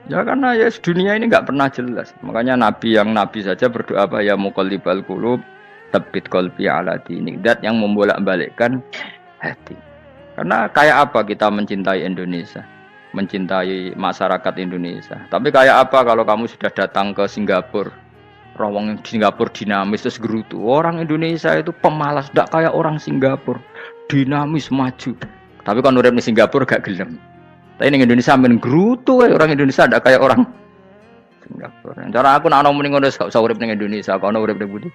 Ya karena ya dunia ini nggak pernah jelas. Makanya nabi yang nabi saja berdoa apa ya muqallibal qulub tsabbit qalbi ala dinik. Dat yang membolak-balikkan hati. Karena kayak apa kita mencintai Indonesia, mencintai masyarakat Indonesia. Tapi kayak apa kalau kamu sudah datang ke Singapura, rawang Singapura dinamis terus gerutu. Orang Indonesia itu pemalas, tidak kayak orang Singapura, dinamis maju. Tapi kalau urip di Singapura gak gelem. Tapi di Indonesia men gerutu, orang Indonesia tidak kayak orang Singapura. Cara aku nak ngomong ngono gak usah urip ning Indonesia, kalau urip ning Budi.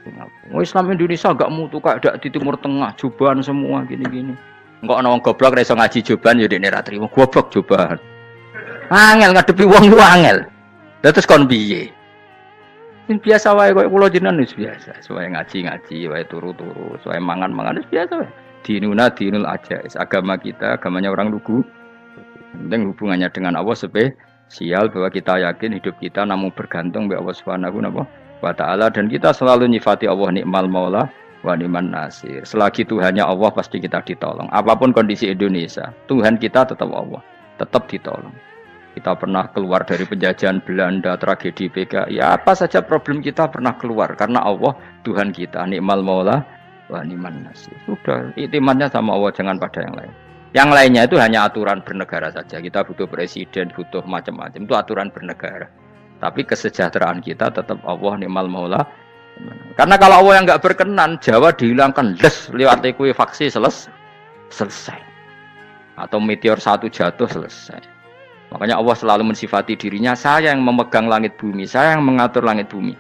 Singapura. Islam Indonesia gak mutu kayak di Timur Tengah, jubahan semua gini-gini. Enggak ana wong goblok ra iso ngaji jubahan ya dekne ra trimo goblok jubahan. Angel ngadepi wong ku angel. Lah terus kon piye? Sing biasa wae koyo kula jenengan wis biasa. Suwe ngaji-ngaji wae turu-turu, suwe mangan-mangan wis biasa wae. Dinuna dinul ajais. Agama kita, agamanya orang lugu. Penting hubungannya dengan Allah spesial bahwa kita yakin hidup kita namun bergantung kepada Allah Subhanahu wa taala dan kita selalu nyifati Allah nikmal maula wa ni'man nasir. Selagi Tuhannya Allah pasti kita ditolong. Apapun kondisi Indonesia, Tuhan kita tetap Allah, tetap ditolong. Kita pernah keluar dari penjajahan Belanda, tragedi PKI, ya apa saja problem kita pernah keluar karena Allah Tuhan kita, nikmal maula wa ni'man nasir. Sudah, iktimatnya sama Allah, jangan pada yang lain. Yang lainnya itu hanya aturan bernegara saja. Kita butuh presiden, butuh macam-macam. Itu aturan bernegara. Tapi kesejahteraan kita tetap Allah ni'mal maula. Karena kalau Allah yang nggak berkenan, Jawa dihilangkan les lewat likuifaksi selesai. Atau meteor satu jatuh selesai. Makanya Allah selalu mensifati dirinya, saya yang memegang langit bumi, saya yang mengatur langit bumi.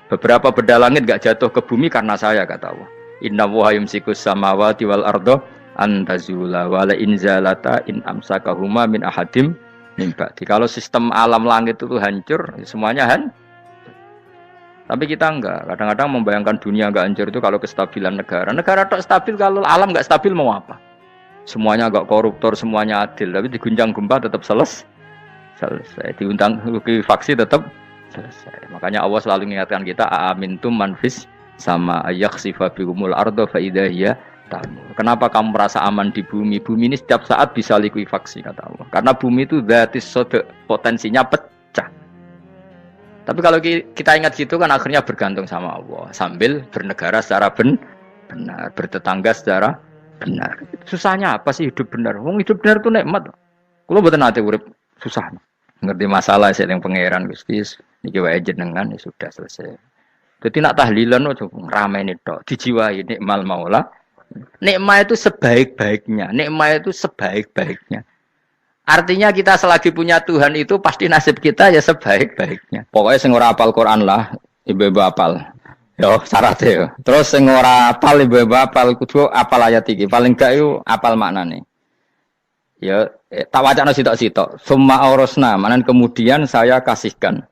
Beberapa benda langit nggak jatuh ke bumi karena saya, kata Allah. Inna Allaha yumsikus samawati wal ardo antazula wala inzalata in amsakahuma min ahadim min ba'di. Kalau sistem alam langit itu hancur, semuanya tapi kita enggak. Kadang-kadang membayangkan dunia enggak hancur itu kalau kestabilan negara. Negara tak stabil, kalau alam enggak stabil mau apa? Semuanya enggak koruptor, semuanya adil. Tapi diguncang gempa tetap selesai. Diundang faksi tetap selesai. Makanya Allah selalu mengingatkan kita, aamintum manfis sama yakhsifa bihumul ardo fa idza hiya tamur. Kenapa kamu merasa aman di bumi? Bumi ini setiap saat bisa likuifaksi, kata Allah. Karena bumi itu dzatis sodq, potensinya pecah. Tapi kalau kita ingat gitu kan akhirnya bergantung sama Allah. Sambil bernegara secara benar, bertetangga secara benar. Susahnya apa sih hidup benar? Wong hidup benar itu nikmat. Kalau mboten nate urip susah. Ngerti masalah sing pangeran Gusti niki wae jenengan ya sudah selesai. Jadi nak tahlilan ojo ngrame tok, dijiwai nikmal maula. Nikmat itu sebaik-baiknya, nikmat itu sebaik-baiknya. Artinya kita selagi punya Tuhan itu pasti nasib kita ya sebaik-baiknya. Pokoknya sing ora apal Quran lah, ibu-ibu apal. Yo syaratnya yo. Terus sing ora apal ibu-ibu apal kudu apal ayat iki. Paling gak yo apal maknane. Ya tak wacana sitok-sitok. Summa aurasna, manan kemudian saya kasihkan.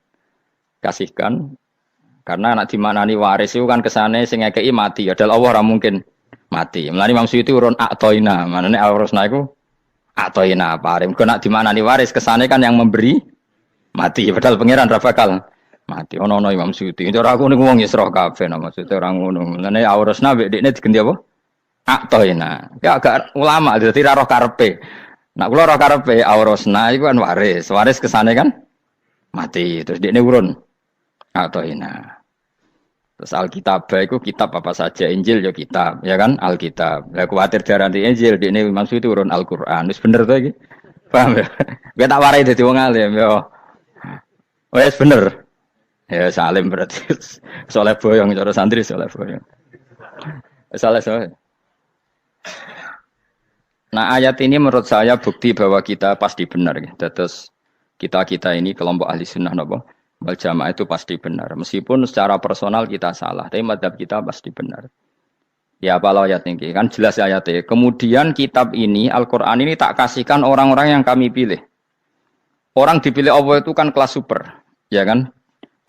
Karena anak dimanani waris itu kan kesane sing ngekeki mati. Padahal Allah ora mungkin mati. Mulane Imam Suyuti urun atoina, manane aurasna iku atoina parim. Kok nak dimanani waris kesane kan yang memberi mati. Padahal pangeran ra bakal mati. Ono Imam Suyuti. Cara aku niku wong Isra kabeh no maksudnya ora ngono. Mulane aurasna mek dekne diganti apa? Atoina. Ya agak ulama dadi ra roh karepe. Nak kula roh karepe aurasna iku kan waris. Waris kesane kan mati. Terus dekne urun atoina. Terus Alkitab itu kitab apa saja, Injil ya kitab, ya kan Alkitab. Lah kuwatir darani Injil, dene maksud itu urun Al-Qur'an. Wis bener to iki? Paham ya? Gue tak warai dadi wong alim ya. Wis bener. Ya salim berarti. Soleh boyong cara santri soleh boyong. Soleh. Nah, ayat ini menurut saya bukti bahwa kita pasti benar gitu. Terus kita ini kelompok ahli sunnah napa? Wal jamaah itu pasti benar. Meskipun secara personal kita salah, tapi mazhab kita pasti benar. Ya apa ayat ini? Kan jelas ayatnya. Kemudian kitab ini, Al-Quran ini tak kasihkan orang-orang yang kami pilih. Orang dipilih Allah itu kan kelas super. Ya kan?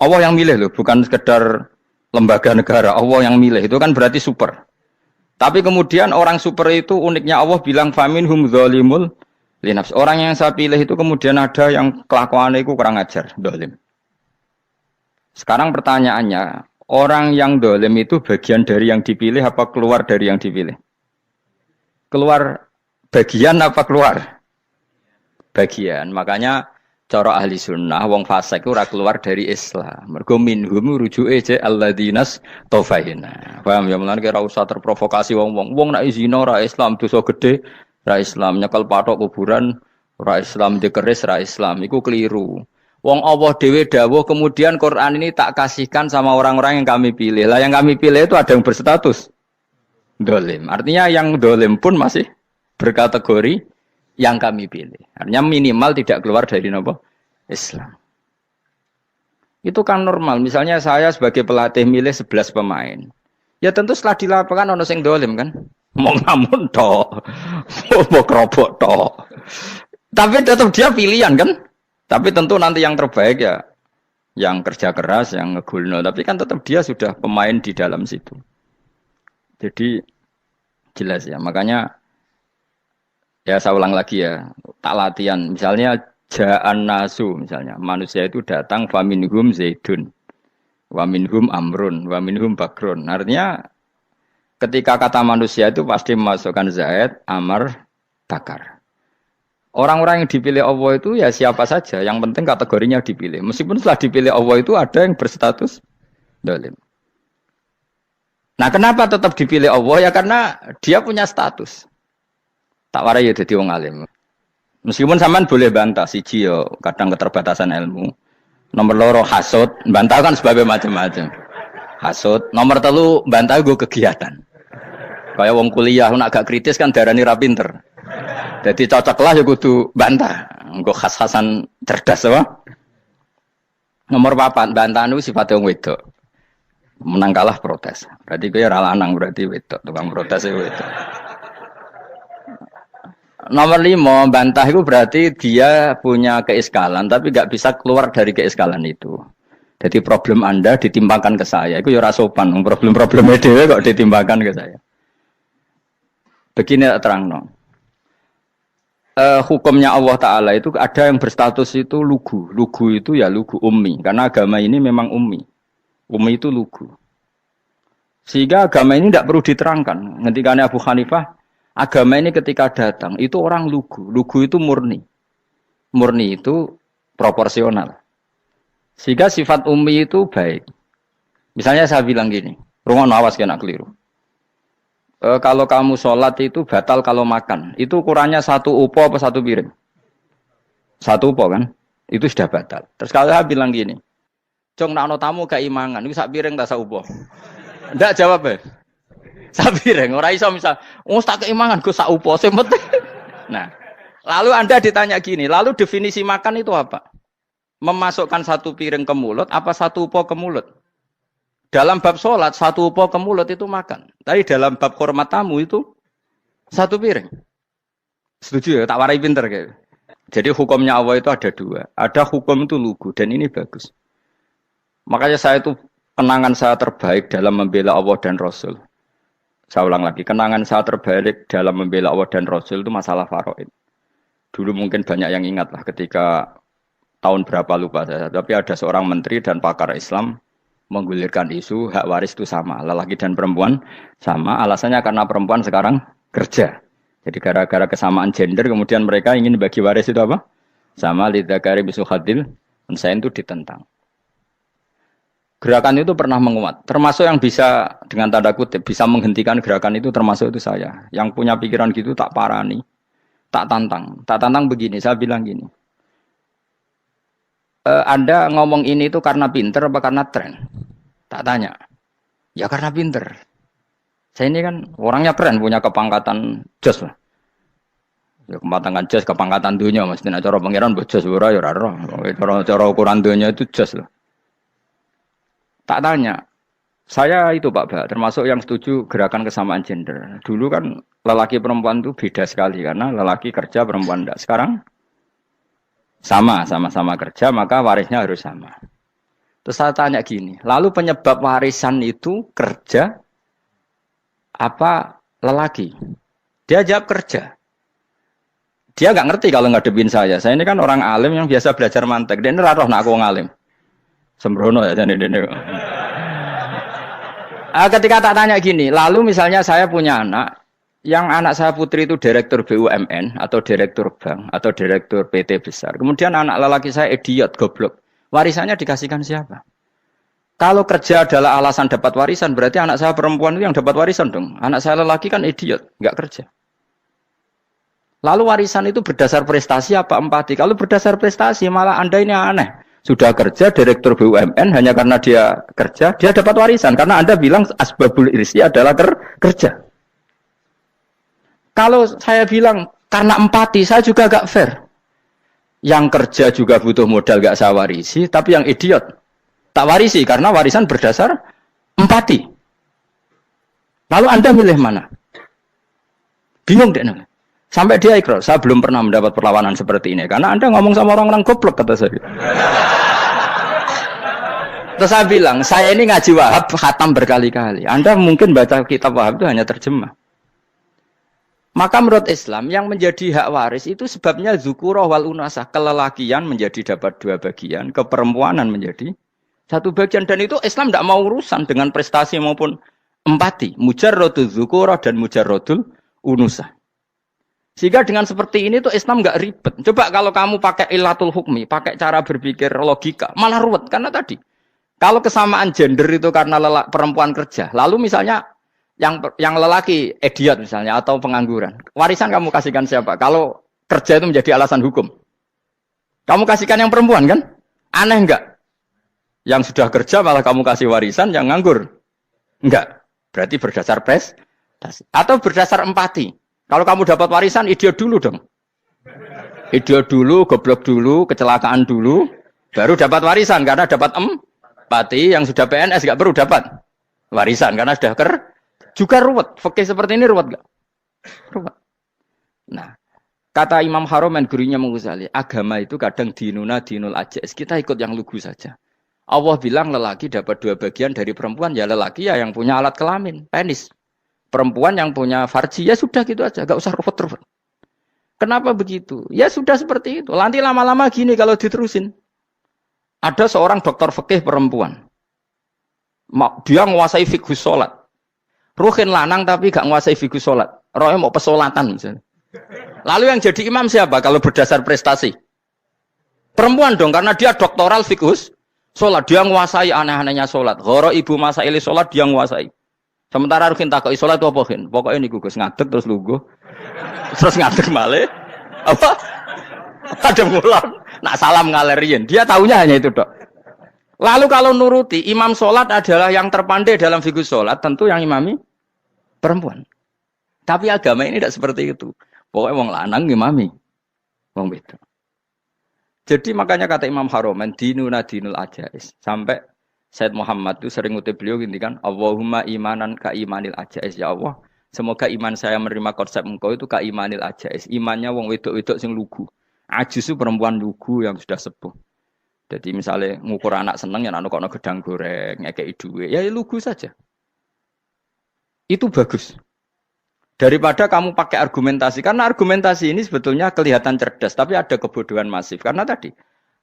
Allah yang milih loh, bukan sekedar lembaga negara. Allah yang milih, itu kan berarti super. Tapi kemudian orang super itu uniknya Allah bilang, faminhum dzalimul linafs. Orang yang saya pilih itu kemudian ada yang kelakuannya itu kurang ajar, zalim. Sekarang pertanyaannya, orang yang dolim itu bagian dari yang dipilih apa keluar dari yang dipilih? Keluar bagian apa keluar? Bagian. Makanya Cara ahli sunnah, wong fasik ora keluar dari Islam. Mergo minhum rujuke je alladinas tofaina. Paham ya, mulane ora usah terprovokasi wong-wong. Wong nek zina ora Islam, dosa gede, ora Islam, nyekel patok kuburan, ora Islam, dikeris ora Islam. Iku keliru. Wong Allah dhewe dawuh, kemudian Quran ini tak kasihkan sama orang-orang yang kami pilih. Lah yang kami pilih itu ada yang berstatus dolim. Artinya yang dolim pun masih berkategori yang kami pilih. Artinya minimal tidak keluar dari nopo Islam. Itu kan normal. Misalnya saya sebagai pelatih milih 11 pemain. Ya tentu setelah di lapangan ono sing dolim kan. Mau ngamun tok. Mau kerobok tok. Tapi tetap dia pilihan kan. Tapi tentu nanti yang terbaik ya yang kerja keras, yang ngegulno. Tapi kan tetap dia sudah pemain di dalam situ. Jadi jelas ya. Makanya ya saya ulang lagi ya, tak latihan. Misalnya ja'an nasu, misalnya manusia itu datang faminhum zaidun, waminhum amrun, waminhum bakrun. Artinya ketika kata manusia itu pasti memasukkan zaid, amr, bakar. Orang-orang yang dipilih Allah itu ya siapa saja, yang penting kategorinya dipilih. Meskipun setelah dipilih Allah itu ada yang berstatus dolim. Nah kenapa tetap dipilih Allah? Ya karena dia punya status. Tak warai ya dadi wong alim. Meskipun sampean boleh bantah siji yo kadang keterbatasan ilmu. Nomor loro hasud, bantah kan sebab macam-macam. Hasud, nomor telu bantah gue kegiatan. Kayak wong kuliah nak agak kritis kan darani ra pinter. Jadi cocok lah ya kudu bantah. Engko khas-khasan cerdas apa? Nomor 4 bantah niku sifate wong wedok. Menang kalah protes. Berarti kowe ora lanang berarti wedok, tukang protes e wedok. Nomor 5, bantah itu berarti dia punya keiskalan, tapi nggak bisa keluar dari keiskalan itu. Jadi problem Anda ditimbangkan ke saya, itu ya rasopan. Problem-problemnya dia kok ditimbangkan ke saya. Begini terang no. Hukumnya Allah Ta'ala itu ada yang berstatus itu lugu. Lugu itu ya lugu ummi, karena agama ini memang ummi. Ummi itu lugu. Sehingga agama ini tidak perlu diterangkan. Ngendikane Abu Hanifah, agama ini ketika datang, itu orang lugu. Lugu itu murni. Murni itu proporsional. Sehingga sifat ummi itu baik. Misalnya saya bilang gini, rungono awas kena keliru. Kalau kamu sholat itu batal kalau makan. Itu ukurannya 1 upo apa 1 piring? 1 upo kan? Itu sudah batal. Terus kalau saya bilang gini, Jong, nak tamu keimangan, itu 1 piring tak 1 upo. Ndak jawab ya? Sabireng, ora iso misal, tak keimangan gue sak upo sing penting. Nah, lalu Anda ditanya gini, lalu definisi makan itu apa? Memasukkan 1 piring ke mulut, apa 1 upo ke mulut? Dalam bab sholat, 1 upo ke mulut itu makan. Tapi dalam bab hormat tamu itu 1 piring. Setuju ya? Tak warai pinter kayak. Jadi hukumnya Allah itu ada 2. Ada hukum itu lugu, dan ini bagus. Makanya saya itu kenangan saya terbaik dalam membela Allah dan Rasul. Saya ulang lagi, kenangan saya terbaik dalam membela Allah dan Rasul itu masalah faraid. Dulu mungkin banyak yang ingat lah ketika tahun berapa lupa saya. Tapi ada seorang menteri dan pakar Islam menggulirkan isu hak waris itu sama. Lelaki dan perempuan sama. Alasannya karena perempuan sekarang kerja. Jadi gara-gara kesamaan gender kemudian mereka ingin bagi waris itu apa? Sama lidzakari bisu hadil. Saya itu ditentang. Gerakan itu pernah menguat, termasuk yang bisa dengan tanda kutip bisa menghentikan gerakan itu termasuk itu saya. Yang punya pikiran gitu tak parani, tak tantang begini. Saya bilang gini, Anda ngomong ini itu karena pinter apa karena tren? Tak tanya, ya karena pinter. Saya ini kan orangnya keren, punya kepangkatan jos lah. Ya kepangkatan jos, kepangkatan dunia, mestinya cara pangeran bojos ora ya ora. Cara ukuran dunia itu jos lah. Tak tanya, saya itu Pak, termasuk yang setuju gerakan kesamaan gender. Dulu kan lelaki perempuan itu beda sekali karena lelaki kerja perempuan tidak. Sekarang sama-sama kerja maka warisnya harus sama. Terus saya tanya gini, lalu penyebab warisan itu kerja apa lelaki? Dia jawab kerja. Dia nggak ngerti kalau ngadepin saya. Saya ini kan orang alim yang biasa belajar mantek. Dia ini roh nak aku ngalim. Sembrono ya jadi ini. Ketika tak tanya gini, lalu misalnya saya punya anak yang anak saya putri itu direktur BUMN atau direktur bank atau direktur PT besar. Kemudian anak lelaki saya idiot, goblok. Warisannya dikasihkan siapa? Kalau kerja adalah alasan dapat warisan, berarti anak saya perempuan itu yang dapat warisan dong. Anak saya lelaki kan idiot, nggak kerja. Lalu warisan itu berdasar prestasi apa empati? Kalau berdasar prestasi, malah Anda ini aneh. Sudah kerja direktur BUMN hanya karena dia kerja, dia dapat warisan. Karena Anda bilang asbabul irsi adalah kerja. Kalau saya bilang karena empati, saya juga gak fair. Yang kerja juga butuh modal gak saya warisi, tapi yang idiot tak warisi karena warisan berdasar empati. Lalu Anda milih mana? Bingung deh. Sampai dia ikrar, saya belum pernah mendapat perlawanan seperti ini. Karena Anda ngomong sama orang-orang goblok, kata saya. Terus saya bilang, saya ini ngaji Wahab, khatam berkali-kali. Anda mungkin baca kitab Wahab itu hanya terjemah. Maka menurut Islam yang menjadi hak waris itu sebabnya zukurah wal unasah, kelelakian menjadi dapat 2 bagian, keperempuanan menjadi 1 bagian, dan itu Islam tidak mau urusan dengan prestasi maupun empati, mujarrodul zukurah dan mujarrodul unusah. Sehingga dengan seperti ini tuh Islam nggak ribet. Coba kalau kamu pakai ilatul hukmi, pakai cara berpikir logika, malah ruwet karena tadi kalau kesamaan gender itu karena perempuan kerja, lalu misalnya yang lelaki idiot misalnya atau pengangguran. Warisan kamu kasihkan siapa? Kalau kerja itu menjadi alasan hukum. Kamu kasihkan yang perempuan kan? Aneh enggak? Yang sudah kerja malah kamu kasih warisan yang nganggur. Enggak. Berarti berdasar prestasi atau berdasar empati. Kalau kamu dapat warisan idiot dulu dong. Idiot dulu, goblok dulu, kecelakaan dulu, baru dapat warisan karena dapat empati. Yang sudah PNS enggak perlu dapat warisan karena sudah juga ruwet. Fikih seperti ini ruwet gak? Ruwet. Nah, kata Imam Haromen gurunya Menguzali, agama itu kadang dinuna dinul ajais. Kita ikut yang lugu saja. Allah bilang lelaki dapat 2 bagian dari perempuan. Ya lelaki ya yang punya alat kelamin, penis. Perempuan yang punya farji, ya sudah gitu aja. Gak usah ruwet-ruwet. Kenapa begitu? Ya sudah seperti itu. Nanti lama-lama gini kalau diterusin. Ada seorang dokter fikih perempuan. Dia menguasai fikih sholat. Ruhin lanang tapi gak nguasai fikih sholat. Rohnya mau pesolatan misalnya. Lalu yang jadi imam siapa kalau berdasar prestasi? Perempuan dong, karena dia doktoral fikih sholat. Dia nguasai aneh-anehnya sholat. Goro ibu masaili sholat dia nguasai. Sementara Ruhin takoi sholat itu apa? Pokoknya ini gugus ngadeg terus lugu. Terus ngadeg malah. Apa? Ada ngulang. Nak salam ngalerian. Dia tahunya hanya itu dok. Lalu kalau nuruti, imam sholat adalah yang terpandai dalam fikih sholat, tentu yang imami perempuan. Tapi agama ini tidak seperti itu. Pokoknya wong lanang imami. Wong beda. Jadi makanya kata Imam Haromen, dinuna dinul ajais. Sampai Said Muhammad itu sering ngutip beliau gini kan, Allahumma imanan ka imanil ajais. Ya Allah, semoga iman saya menerima konsep engkau itu ka imanil ajais. Imannya wong wedok-wedok sing lugu. Ajis itu perempuan lugu yang sudah sepuh. Jadi misalnya ngukur anak seneng ya anak kono gedang goreng, ngekei duwe, ya lugu saja. Itu bagus. Daripada kamu pakai argumentasi, karena argumentasi ini sebetulnya kelihatan cerdas, tapi ada kebodohan masif. Karena tadi,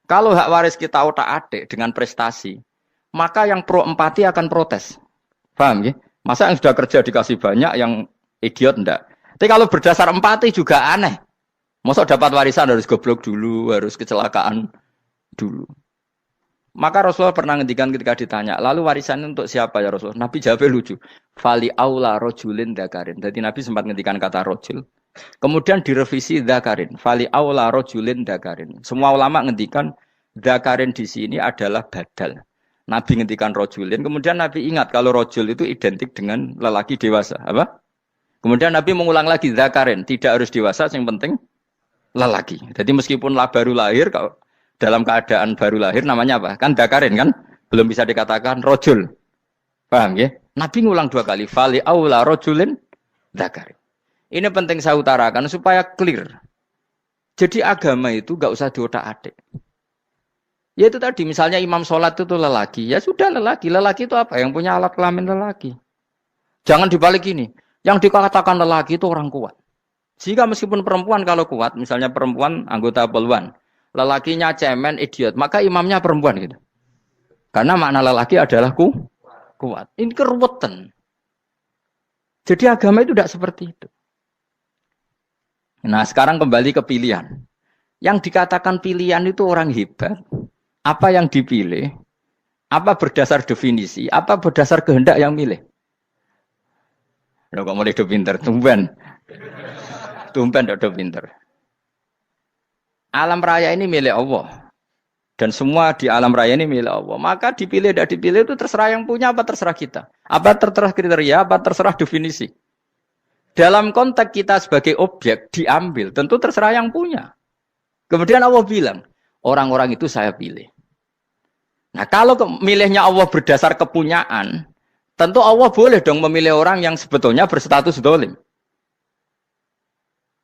kalau hak waris kita otak-atik dengan prestasi, maka yang pro empati akan protes. Paham ya? Masa yang sudah kerja dikasih banyak, yang idiot enggak? Tapi kalau berdasar empati juga aneh. Masa dapat warisan harus goblok dulu, harus kecelakaan dulu. Maka Rasulullah pernah ngendikan ketika ditanya, lalu warisan untuk siapa ya Rasulullah? Nabi jawabnya lucu. Fali aula rojulin dakarin. Jadi Nabi sempat ngendikan kata rojul. Kemudian direvisi dakarin. Fali aula rojulin dakarin. Semua ulama ngendikan dakarin di sini adalah badal. Nabi ngendikan rojulin. Kemudian Nabi ingat kalau rojul itu identik dengan lelaki dewasa. Apa? Kemudian Nabi mengulang lagi dakarin. Tidak harus dewasa, yang penting lelaki. Jadi meskipun baru lahir, kalau dalam keadaan baru lahir namanya apa? Kan dakarin kan? Belum bisa dikatakan rojul. Paham ya? Nabi ngulang 2 kali. Fali aula rojulin dakarin. Ini penting saya utarakan supaya clear. Jadi agama itu gak usah diotak-atik. Ya itu tadi misalnya imam sholat itu lelaki. Ya sudah lelaki. Lelaki itu apa? Yang punya alat kelamin lelaki. Jangan dibalik ini. Yang dikatakan lelaki itu orang kuat. Jika meskipun perempuan kalau kuat, misalnya perempuan anggota poluan, lelakinya cemen, idiot, maka imamnya perempuan gitu. Karena makna lelaki adalah kuat. Ini keruwetan. Jadi agama itu tidak seperti itu. Nah, sekarang kembali ke pilihan. Yang dikatakan pilihan itu orang hebat. Apa yang dipilih? Apa berdasar definisi? Apa berdasar kehendak yang milih? Lo kok mulai do pinter? Tumben. Tumben do pinter. Alam raya ini milik Allah. Dan semua di alam raya ini milik Allah. Maka dipilih tidak dipilih itu terserah yang punya apa terserah kita. Apa terserah kriteria, apa terserah definisi. Dalam konteks kita sebagai objek diambil, tentu terserah yang punya. Kemudian Allah bilang, orang-orang itu saya pilih. Nah kalau milihnya Allah berdasar kepunyaan, tentu Allah boleh dong memilih orang yang sebetulnya berstatus dolim.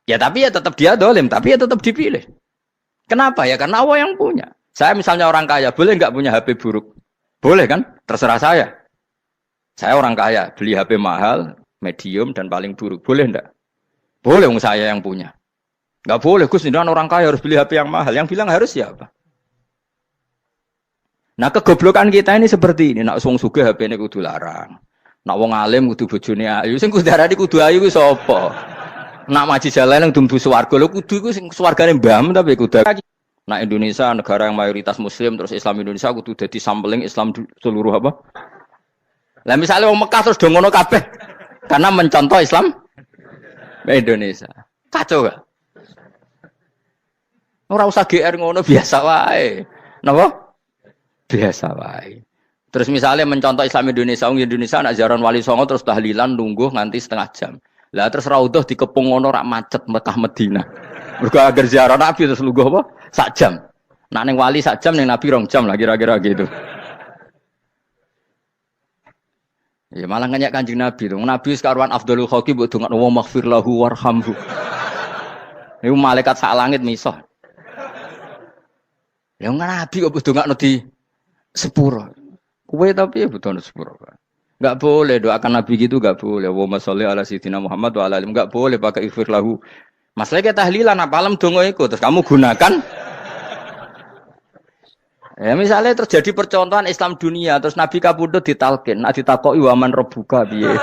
Ya tapi ya tetap dia dolim, tapi ya tetap dipilih. Kenapa ya? Karena Allah yang punya. Saya misalnya orang kaya, boleh nggak punya HP buruk? Boleh kan? Terserah saya. Saya orang kaya, beli HP mahal, medium, dan paling buruk. Boleh enggak? Boleh, saya yang punya. Nggak boleh, Gus, ini orang kaya harus beli HP yang mahal. Yang bilang harus siapa? Nah, kegoblokan kita ini seperti ini. Nak wong sugih HP ini kudu larang. Nak wong alim kudu bojone ayu. Sing kudu darani kudu ayu kuwi sapa? Nak maji jalan yang dumbu swarga lho kudu iku sing swargane mbam tapi kudu. Nah Indonesia negara yang mayoritas muslim terus Islam Indonesia kudu dadi sampling Islam seluruh apa? Lah misalnya wong Mekah terus do ngono kabeh karena mencontoh Islam Indonesia. Kacau gak? Ora usah GR ngono biasa wae. Napa? Biasa wae. Terus misalnya mencontoh Islam Indonesia, wong Indonesia nak ziarah Wali Songo terus tahlilan nunggu nganti setengah jam. Lah terus raudhah dikepung ngono rak macet Mekah Madinah. Mergo agar ziarah Nabi terus lungguh apa? Sak jam. Nak ning wali sak jam ning Nabi 2 jam lah kira-kira gitu. Ya malah nganyak Kanjeng Nabi tuh. Nabi sekaruan afdhalul khalqi mbok dongakno wa maghfir lahu warhamhu. Niku malaikat sak langit misah. Ya Nabi kok dongakno di sepuro. Kue tapi ya butuh sepuro. Enggak boleh doakan Nabi gitu enggak boleh. Wa sholli ala sayyidina Muhammad wa ala alihi enggak boleh pakai ighfir lahu. Masalahnya kita tahlilan apa alam dongo iku terus kamu gunakan. Ya misalnya terjadi percontohan Islam dunia terus Nabi kapundhut ditalkin, nak ditakoki waman rebuka piye.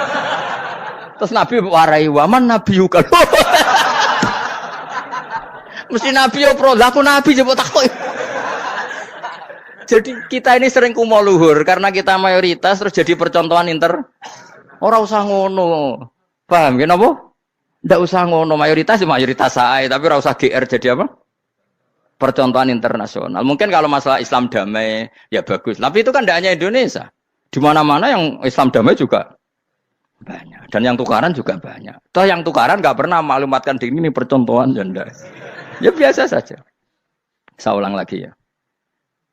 Terus Nabi warai waman nabiyuka. Mesti Nabi yo pro, lah aku Nabi coba takoki. Jadi kita ini sering kumo luhur karena kita mayoritas terus jadi percontohan ora usah ngono. Paham ya napa? Ndak usah ngono mayoritas sae tapi ora usah GR jadi apa? Percontohan internasional. Mungkin kalau masalah Islam damai ya bagus. Tapi itu kan tidak hanya Indonesia. Di mana-mana yang Islam damai juga banyak. Dan yang tukaran juga banyak. Toh yang tukaran nggak pernah maklumatkan diri ini percontohan janda. Ya biasa saja. Saya ulang lagi ya.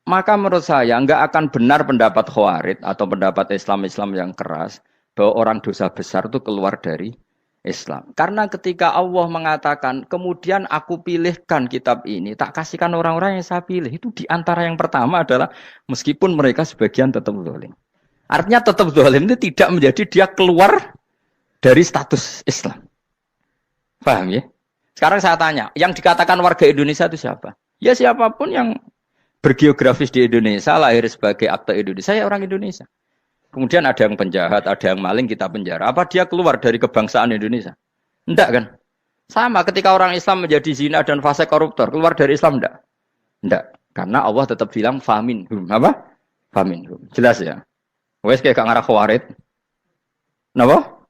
Maka menurut saya nggak akan benar pendapat Khawarij atau pendapat Islam yang keras bahwa orang dosa besar itu keluar dari Islam. Karena ketika Allah mengatakan, kemudian aku pilihkan kitab ini, tak kasihkan orang-orang yang saya pilih. Itu diantara yang pertama adalah, meskipun mereka sebagian tetap zalim. Artinya tetap zalim itu tidak menjadi dia keluar dari status Islam. Paham ya? Sekarang saya tanya, yang dikatakan warga Indonesia itu siapa? Ya siapapun yang bergeografis di Indonesia, lahir sebagai akte Indonesia, saya orang Indonesia. Kemudian ada yang penjahat, ada yang maling, kita penjara. Apa dia keluar dari kebangsaan Indonesia? Enggak kan? Sama ketika orang Islam menjadi zina dan fase koruptor, keluar dari Islam enggak? Enggak. Karena Allah tetap bilang faminhum. Apa? Faminhum. Jelas ya? Wes kayak gak ngarah Khawarij. Kenapa?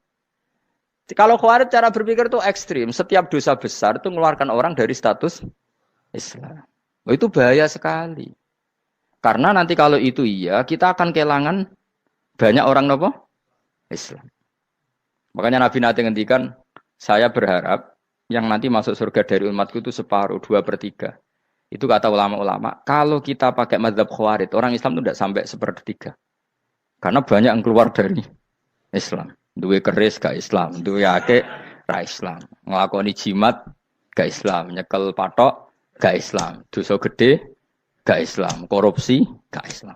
Kalau Khawarij cara berpikir itu ekstrim. Setiap dosa besar itu mengeluarkan orang dari status Islam. Oh, itu bahaya sekali. Karena nanti kalau itu iya, kita akan kehilangan banyak orang nopo Islam. Makanya Nabi nanti ngendikan, saya berharap yang nanti masuk surga dari umatku itu separuh, 2/3. Itu kata ulama-ulama. Kalau kita pakai mazhab Khawarij, orang Islam itu tidak sampai 1/3. Karena banyak yang keluar dari Islam. Duwe keris gak Islam, duwe akeh ra Islam. Nglakoni jimat gak Islam, nyekel patok gak Islam, dosa gede gak Islam, korupsi gak Islam.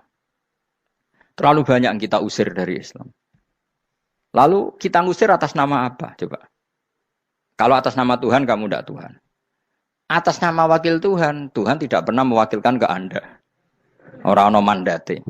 Terlalu banyak yang kita usir dari Islam. Lalu kita ngusir atas nama apa? Coba. Kalau atas nama Tuhan, kamu tidak Tuhan. Atas nama wakil Tuhan, Tuhan tidak pernah mewakilkan ke Anda. Orang-orang mandate.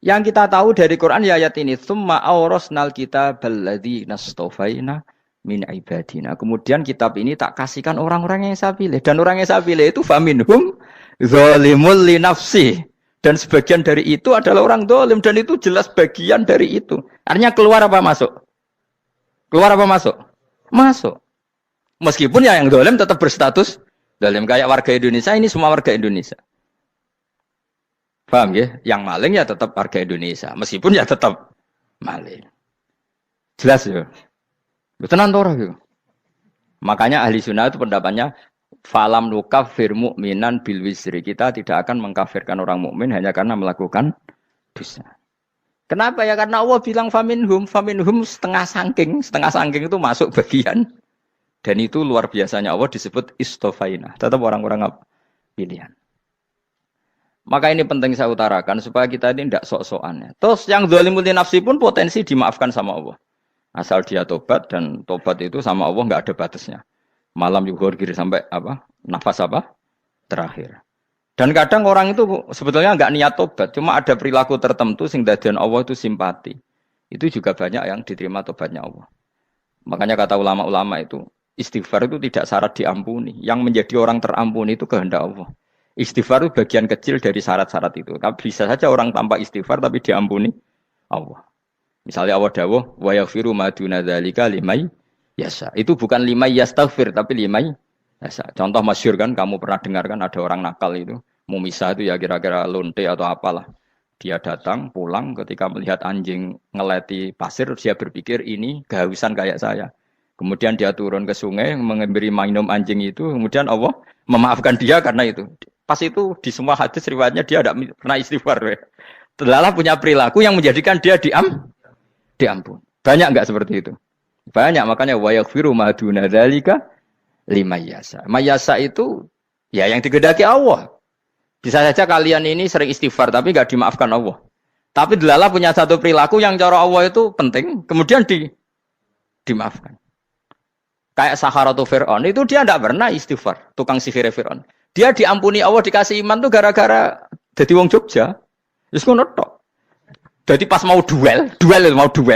Yang kita tahu dari Quran ya ayat ini, tsumma awrasnal kitabal ladzina nastofaina min ibadina. Kemudian kitab ini tak kasihkan orang-orang yang saya pilih. Dan orang yang saya pilih itu faminhum zalimul li nafsi. Dan sebagian dari itu adalah orang zalim. Dan itu jelas bagian dari itu. Artinya keluar apa masuk? Keluar apa masuk? Masuk. Meskipun ya yang zalim tetap berstatus zalim. Kayak warga Indonesia, ini semua warga Indonesia. Paham ya? Yang maling ya tetap warga Indonesia. Meskipun ya tetap maling. Jelas ya? Tenan to ora gitu. Makanya ahli sunnah itu pendapatnya falam nukafir mu'minan bil wisri. Kita tidak akan mengkafirkan orang mukmin hanya karena melakukan dosa. Kenapa ya? Karena Allah bilang faminhum setengah sangking itu masuk bagian. Dan itu luar biasanya Allah disebut istofaina. Tetap orang-orang pilihan. Maka ini penting saya utarakan supaya kita ini tidak sok-sokan. Terus yang zalimul nafsi pun potensi dimaafkan sama Allah. Asal dia tobat, dan tobat itu sama Allah nggak ada batasnya. Malam yughur sampai apa? Nafas apa? Terakhir. Dan kadang orang itu sebetulnya nggak niat tobat, cuma ada perilaku tertentu sehingga dadian Allah itu simpati. Itu juga banyak yang diterima tobatnya Allah. Makanya kata ulama-ulama itu, istighfar itu tidak syarat diampuni. Yang menjadi orang terampuni itu kehendak Allah. Istighfar itu bagian kecil dari syarat-syarat itu. Bisa saja orang tanpa istighfar tapi diampuni Allah. Misalnya Allah dawuh wa yaghfiru ma duna dzalika limay yasha. Itu bukan limay yastaghfir tapi limay yasha. Contoh masyhur kan kamu pernah dengar kan ada orang nakal itu, mau misah itu ya kira-kira lonte atau apalah. Dia datang pulang ketika melihat anjing ngeleti pasir dia berpikir ini kehausan kayak saya. Kemudian dia turun ke sungai memberi minum anjing itu, kemudian Allah memaafkan dia karena itu. Pas itu di semua hadis riwayatnya dia tidak pernah istighfar. Telah punya perilaku yang menjadikan dia diampun. Banyak enggak seperti itu? Banyak, makanya wa yaghfiru ma duna dzalika limayasa. Mayasa itu ya yang digedaki Allah. Bisa saja kalian ini sering istighfar tapi enggak dimaafkan Allah. Tapi delalah punya satu perilaku yang cara Allah itu penting, kemudian dimaafkan. Kayak Saharatu Fir'aun itu dia enggak pernah istighfar, tukang sihir Fir'aun. Dia diampuni Allah dikasih iman tuh gara-gara jadi wong Jogja. Wis ngono tok. Jadi pas mau duel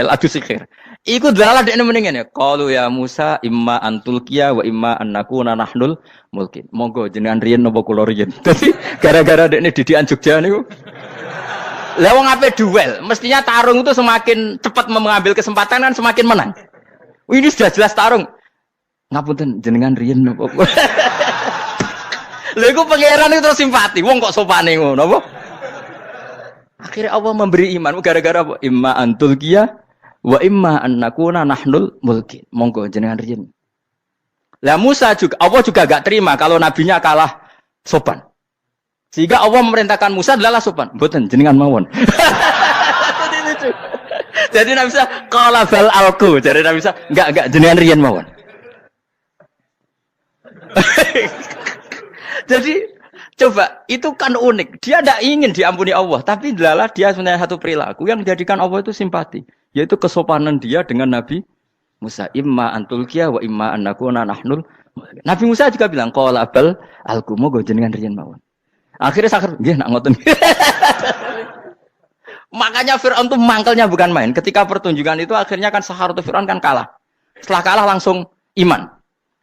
adu sihir. Iku dalalah dekne mendingan ya. Qalu ya Musa imma antulqiya wa imma annakuna nahnul mulkin. Monggo jenengan riyen napa kula riyen. Dadi gara-gara dekne didikan Jogja niku. Lah wong ape duel, mestinya tarung itu semakin cepat mengambil kesempatan kan semakin menang. Ini sudah jelas tarung. Ngapunten jenengan riyen napa. Lha iku pangeran itu terus simpati. Wong kok sopane ngono apa? Akhirnya Allah memberi iman gara-gara apa? Imma antul kia wa imma annakuna nahnul mulkin. Monggo jenengan riyen. Lah Musa juga Allah juga gak terima kalau nabinya kalah sopan. Sehingga Allah memerintahkan Musa adalah sopan. Mboten jenengan mawon. Jadi Nabi Musa qala bal alqu. Jadi Nabi Musa enggak jenengan riyen mawon. Jadi coba, itu kan unik. Dia tidak ingin diampuni Allah, tapi adalah dia sebenarnya satu perilaku yang menjadikan Allah itu simpati, yaitu kesopanan dia dengan Nabi Musa. Imma antulqiya wa imma annakuna nahnul. Nabi Musa juga bilang qala bal alqu monggo jenengan riyen mawon. Akhirnya sakar nggih nak ngoten. Makanya Firaun itu mangkelnya bukan main. Ketika pertunjukan itu akhirnya kan Saharatu Firaun kan kalah. Setelah kalah langsung iman.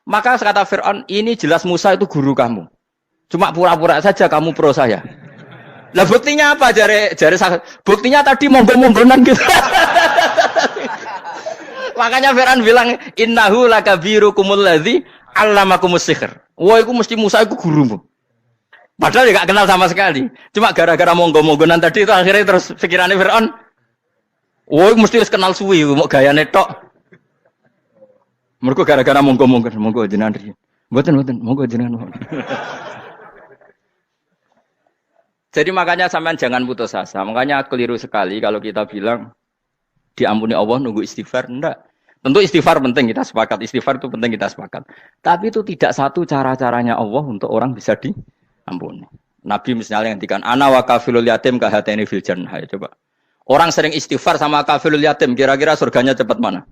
Maka kata Firaun, ini jelas Musa itu guru kamu. Cuma pura-pura saja kamu pro saya. Lah buktinya apa? Jare buktinya tadi monggo-monggonan gitu. Makanya Firaun bilang innahu lakabirukumul ladzi 'allamakumus sihr. Wah, iku mesti Musa iku gurumu. Padahal dia gak kenal sama sekali. Cuma gara-gara monggo-monggonan tadi itu akhirnya terus pikirannya Firaun. Wah, mesti harus kenal suwi mau gayane tok. Mergo gara-gara monggo-monggon, monggo jenengan riyen. Mboten, monggo jenengan. Jadi makanya sampean jangan putus asa. Makanya keliru sekali kalau kita bilang diampuni Allah nunggu istighfar. Enggak. Tentu istighfar penting, kita sepakat. Istighfar itu penting, kita sepakat. Tapi itu tidak satu cara-caranya Allah untuk orang bisa diampuni. Nabi misalnya ngendikan ana wa kafilul yatim kahateni fil jannah. Coba. Orang sering istighfar sama kafilul yatim, kira-kira surganya cepat mana?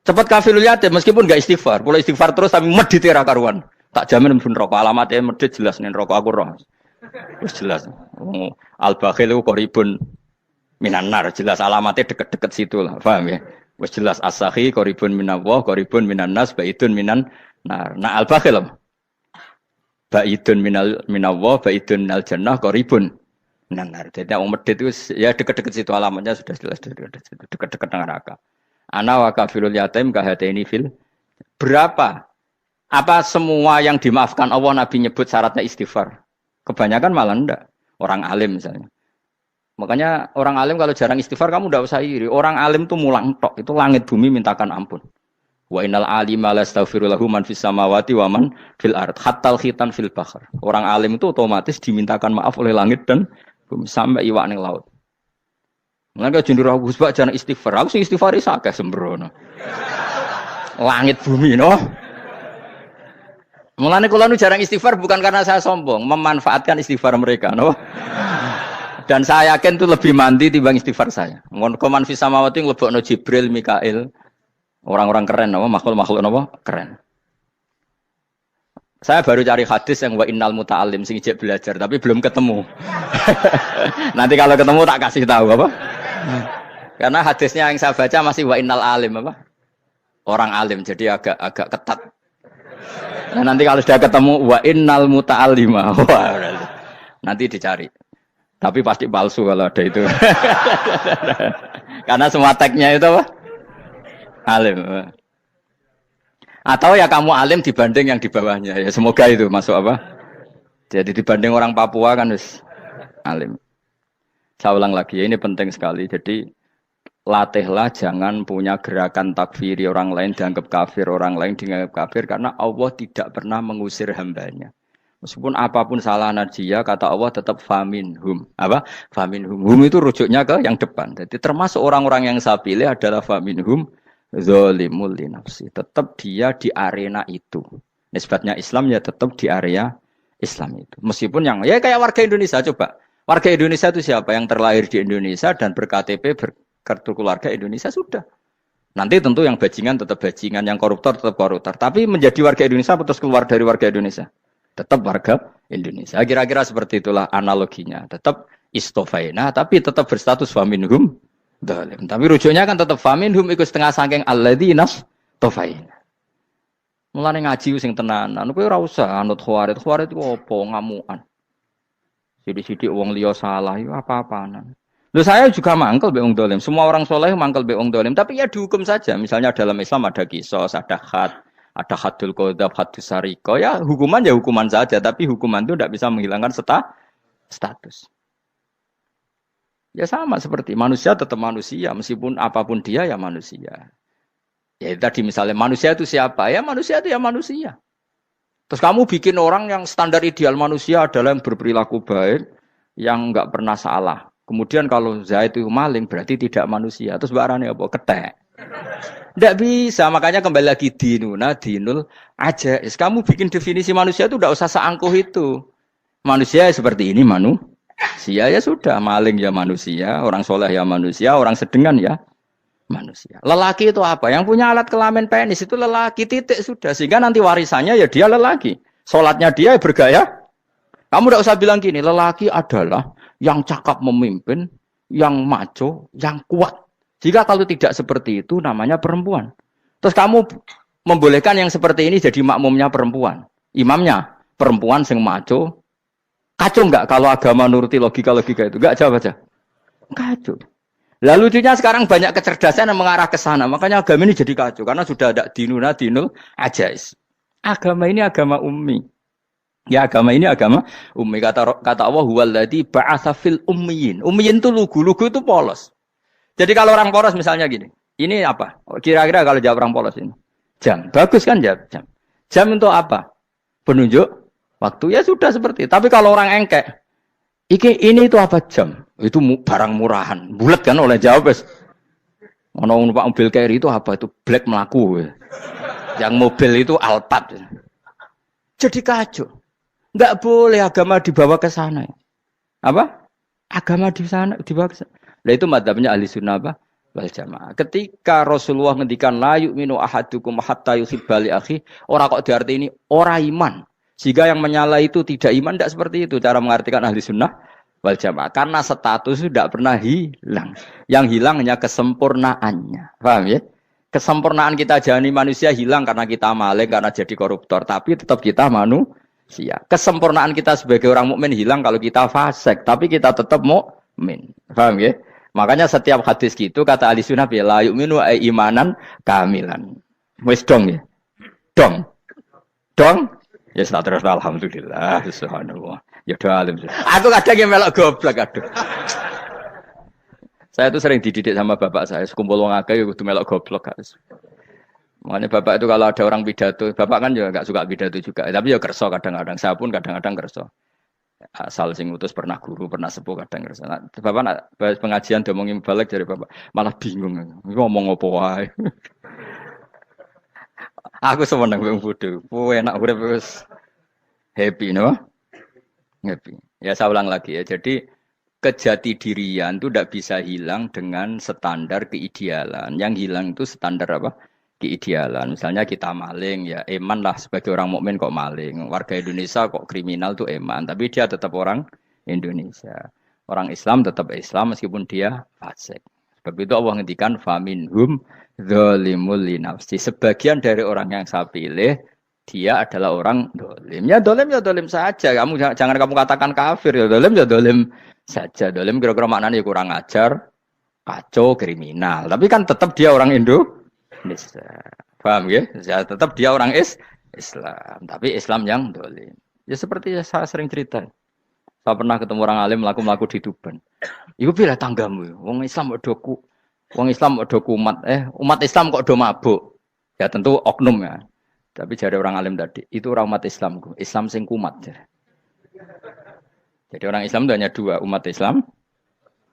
Cepat kafilul yatim meskipun enggak istighfar. Kalau istighfar terus tapi medhit ra karuan. Tak jamin pun rokok alamatnya medhit jelas nih rokok aku roh. Terus jelas. Al-bakhil itu koribun minan nar, jelas alamatnya deket-deket situ lah, paham ya? Wes jelas as-sakhi qaribun minallah, qaribun minan nas, baitun minan nar. Nah al-bakhil apa? Baitun minallah, baitun minal jannah, qaribun minan nar. Jadi wong medhit itu ya dekat-dekat situ alamatnya sudah jelas dekat-dekat dengan neraka. Ana wa kafirul yatim kahataini fil. Berapa? Apa semua yang dimaafkan Allah Nabi nyebut syaratnya istighfar? Kebanyakan malah enggak. Orang alim misalnya. Makanya orang alim kalau jarang istighfar kamu enggak usah iri. Orang alim tuh mulang tok, itu langit bumi mintakan ampun. Wa innal alima la astaghfiru lahu man fis samawati wa man fil ard hatta khitan fil bahr. Orang alim itu otomatis dimintakan maaf oleh langit dan bumi sampai iwak ning laut. Mulane jenenge Gus Bak jarang istighfar. Aku sing istighfar iki akeh sembrono. Langit bumi no. Mulane kula nu jarang istighfar bukan karena saya sombong, memanfaatkan istighfar mereka, no? Dan saya yakin itu lebih mandi timbang istighfar saya. Ngon koman fis samawati nglebokno Jibril, Mikail, orang-orang keren, no? Makhluk-makhluk no? Keren. Saya baru cari hadis yang wa innal muta'allim sing ijek belajar, tapi belum ketemu. Nanti kalau ketemu tak kasih tahu apa? Karena hadisnya yang saya baca masih wa innal alim apa? Orang alim, jadi agak ketat. Nah, nanti kalau sudah ketemu wa innal muta'allima, nanti dicari. Tapi pasti palsu kalau ada itu. Karena semua tagnya itu apa? Alim. Atau ya kamu alim dibanding yang di bawahnya. Ya semoga itu masuk apa? Jadi dibanding orang Papua kan harus alim. Saya ulang lagi, ini penting sekali. Jadi latihlah jangan punya gerakan takfiri orang lain dianggap kafir, orang lain dianggap kafir karena Allah tidak pernah mengusir hambanya. Meskipun apapun salah najiyah kata Allah tetap faminhum. Apa? Faminhum. Hum itu rujuknya ke yang depan. Jadi termasuk orang-orang yang saya pilih adalah faminhum zalimul li nafsi. Tetap dia di arena itu. Nisbatnya Islam ya tetap di area Islam itu. Meskipun yang ya kayak warga Indonesia coba. Warga Indonesia itu siapa? Yang terlahir di Indonesia dan ber-KTP kartu keluarga Indonesia sudah. Nanti tentu yang bajingan tetap bajingan, yang koruptor tetap koruptor. Tapi menjadi warga Indonesia terus keluar dari warga Indonesia. Tetap warga Indonesia. Kira-kira seperti itulah analoginya. Tetap istofaina, tapi tetap berstatus faminhum dalim. Tapi rujuknya kan tetap faminhum ikut setengah sangking alladzina tofaina. Mulane ngaji sing tenanan. Kowe ora usah anut khawarit. Khawarit ku opo ngamukan. Sidik-sidik wong liya salah itu apa-apaan. Loh saya juga mangkel be wong dolim. Semua orang soleh mangkel be wong dolim. Tapi ya dihukum saja. Misalnya dalam Islam ada kisos, ada hadul qadzaf, hadus sariko. Ya hukuman saja. Tapi hukuman itu tidak bisa menghilangkan status. Ya sama seperti manusia tetap manusia. Meskipun apapun dia ya manusia. Ya tadi misalnya manusia itu siapa? Ya manusia itu ya manusia. Terus kamu bikin orang yang standar ideal manusia adalah yang berperilaku baik, yang enggak pernah salah. Kemudian kalau Zaid itu maling berarti tidak manusia. Terus barangnya apa? Ketek. Tidak bisa. Makanya kembali lagi dinul aja. Kamu bikin definisi manusia itu tidak usah seangkuh itu. Manusia seperti ini manusia ya sudah. Maling ya manusia, orang soleh ya manusia, orang sedengan ya manusia. Lelaki itu apa? Yang punya alat kelamin penis itu lelaki titik sudah. Sehingga nanti warisannya ya dia lelaki. Sholatnya dia bergaya. Kamu tidak usah bilang gini. Lelaki adalah yang cakap memimpin, yang maco, yang kuat. Jika kalau tidak seperti itu namanya perempuan. Terus kamu membolehkan yang seperti ini jadi makmumnya perempuan. Imamnya perempuan sing maco. Kacau enggak kalau agama nuruti logika-logika itu? Enggak jawab aja. Kacau. Lalu lucunya sekarang banyak kecerdasan yang mengarah ke sana. Makanya agama ini jadi kacau. Karena sudah ada dinul ajais. Agama ini agama ummi. Ya agama ini agama ummi. Kata Allah huwallazi ba'atsa fil ummiyin. Ummiyin itu lugu itu polos. Jadi kalau orang polos misalnya gini. Ini apa? Kira-kira kalau jawab orang polos ini. Jam. Bagus kan jam. Jam untuk apa? Penunjuk waktu. Ya sudah seperti itu. Tapi kalau orang engkek. Ini itu apa jam? Itu barang murahan. Bulat kan oleh jawab. Ono numpak mobil carry itu apa? Itu black melaku. Yang mobil itu Alphard. Jadi kacau. Enggak boleh agama dibawa ke sana. Apa? Agama di sana dibawa ke sana. Nah itu madzhabnya ahli sunnah apa? Wal jamaah. Ketika Rasulullah ngendikan la yu'minu ahadukum hatta yuhibba li akhi, ora kok diarti ini ora iman. Jika yang menyala itu tidak iman, tidak seperti itu cara mengartikan ahli sunnah wal jamaah. Karena status itu tidak pernah hilang. Yang hilang hanya kesempurnaannya. Paham ya? Kesempurnaan kita jadi manusia hilang karena kita maling, karena jadi koruptor. Tapi tetap kita manusia. Kesempurnaan kita sebagai orang mukmin hilang kalau kita fasik. Tapi kita tetap mukmin. Paham ya? Makanya setiap hadis gitu kata ahli sunnah la yu'minu imanan kamilan. Wis dong ya. Dong. Dong. Ya terus alhamdulillah subhanallah. Ya doalim. Aku kadang yang melok goblok aduh. Saya tuh sering dididik sama bapak saya, sekumpul wong akeh kudu melok goblok guys. Makanya bapak itu kalau ada orang pidato, bapak kan juga enggak suka pidato juga, tapi ya kerso kadang-kadang. Saya pun kadang-kadang kerso. Asal sing utus pernah guru, pernah sepuh kadang kerso. Nah, bapak nak pengajian diomongin balik dari bapak, malah bingung. Ngomong apa wae. Aku seneng wong bodoh. Enak urip wis happy no? Happy. Ya saya ulang lagi ya. Jadi kejati dirian itu tidak bisa hilang dengan standar keidealan. Yang hilang itu standar apa? Keidealan. Misalnya kita maling, ya eman lah sebagai orang mukmin kok maling. Warga Indonesia kok kriminal tuh eman. Tapi dia tetap orang Indonesia. Orang Islam tetap Islam meskipun dia fasik. Sebab itu Allah ngendikan faminhum dzalimul linafsi. Sebagian dari orang yang saya pilih dia adalah orang dolim. Ya dolim saja. Jangan kamu katakan kafir. Ya dolim saja. Dolim kira-kira maknanya kurang ajar, kacau, kriminal. Tapi kan tetap dia orang Indonesia. Paham ya? Ya tetap dia orang Islam. Tapi Islam yang dolim. Ya seperti saya sering cerita. Saya pernah ketemu orang alim melaku di Tuban. Iku pilih tanggamu. Wong Islam kok doku. Wong Islam kok doku umat. Umat Islam kok do mabuk. Ya tentu oknum ya. Tapi jari orang alim tadi, itu orang umat Islam. Islam sing kumat. Jadi orang Islam itu hanya dua, umat Islam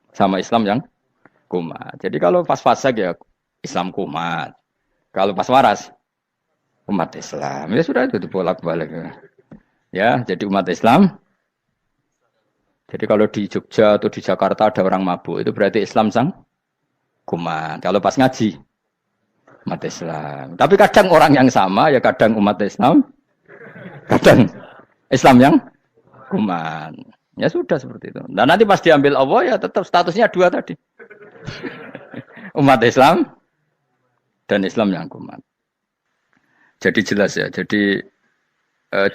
sama Islam yang kumat. Jadi kalau pas fasik ya Islam kumat. Kalau pas waras umat Islam. Ya sudah itu bolak-balik. Ya, jadi umat Islam. Jadi kalau di Jogja atau di Jakarta ada orang mabuk, itu berarti Islam sang kumat. Kalau pas ngaji umat Islam. Tapi kadang orang yang sama ya kadang umat Islam, kadang Islam yang kuman. Ya sudah seperti itu. Dan nanti pas diambil Allah ya tetap statusnya dua tadi. Umat Islam dan Islam yang kuman. Jadi jelas ya. Jadi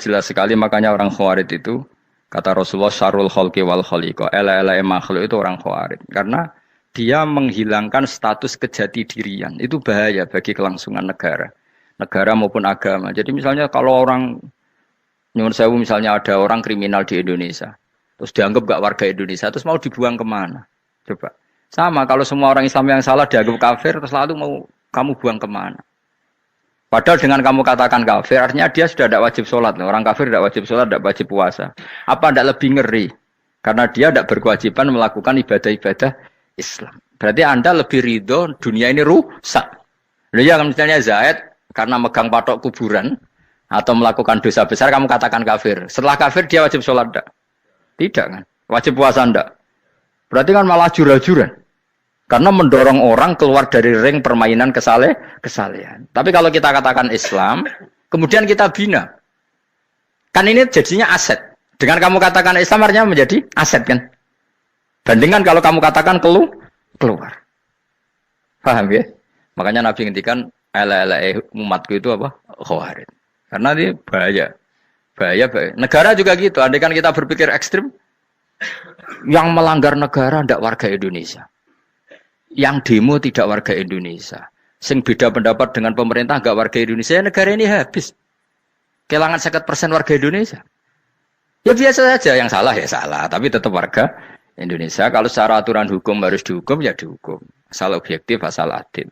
jelas sekali makanya orang Khawarij itu kata Rasulullah syarrul khalqi wal khaliqa. Ela makhluk itu orang Khawarij. Karena dia menghilangkan status kejati dirian. Itu bahaya bagi kelangsungan negara maupun agama. Jadi misalnya kalau orang nyuwun sewu misalnya ada orang kriminal di Indonesia, terus dianggap gak warga Indonesia, terus mau dibuang kemana? Coba. Sama kalau semua orang Islam yang salah dianggap kafir, terus lalu mau kamu buang kemana? Padahal dengan kamu katakan kafir, artinya dia sudah tidak wajib sholat. Orang kafir tidak wajib sholat, tidak wajib puasa. Apa tidak lebih ngeri? Karena dia tidak berkewajiban melakukan ibadah-ibadah Islam. Berarti Anda lebih ridho dunia ini rusak. Lalu ya misalnya Zaid karena megang patok kuburan atau melakukan dosa besar kamu katakan kafir. Setelah kafir dia wajib sholat enggak? Tidak kan? Wajib puasa enggak? Berarti kan malah jura-jura. Karena mendorong orang keluar dari ring permainan kesalehan. Tapi kalau kita katakan Islam, kemudian kita bina. Kan ini jadinya aset. Dengan kamu katakan Islam artinya menjadi aset kan? Bandingkan kalau kamu katakan keluar. Paham ya? Makanya Nabi ngendikan ala-ala umatku itu apa? Khawarij. Karena ini bahaya. Bahaya. Negara juga gitu. Andai kan kita berpikir ekstrim, yang melanggar negara tidak warga Indonesia. Yang demo tidak warga Indonesia. Sing beda pendapat dengan pemerintah enggak warga Indonesia, ya negara ini habis. Kehilangan 50% warga Indonesia. Ya biasa saja, yang salah ya salah, tapi tetap warga Indonesia. Kalau secara aturan hukum harus dihukum, ya dihukum. Asal objektif, asal adil.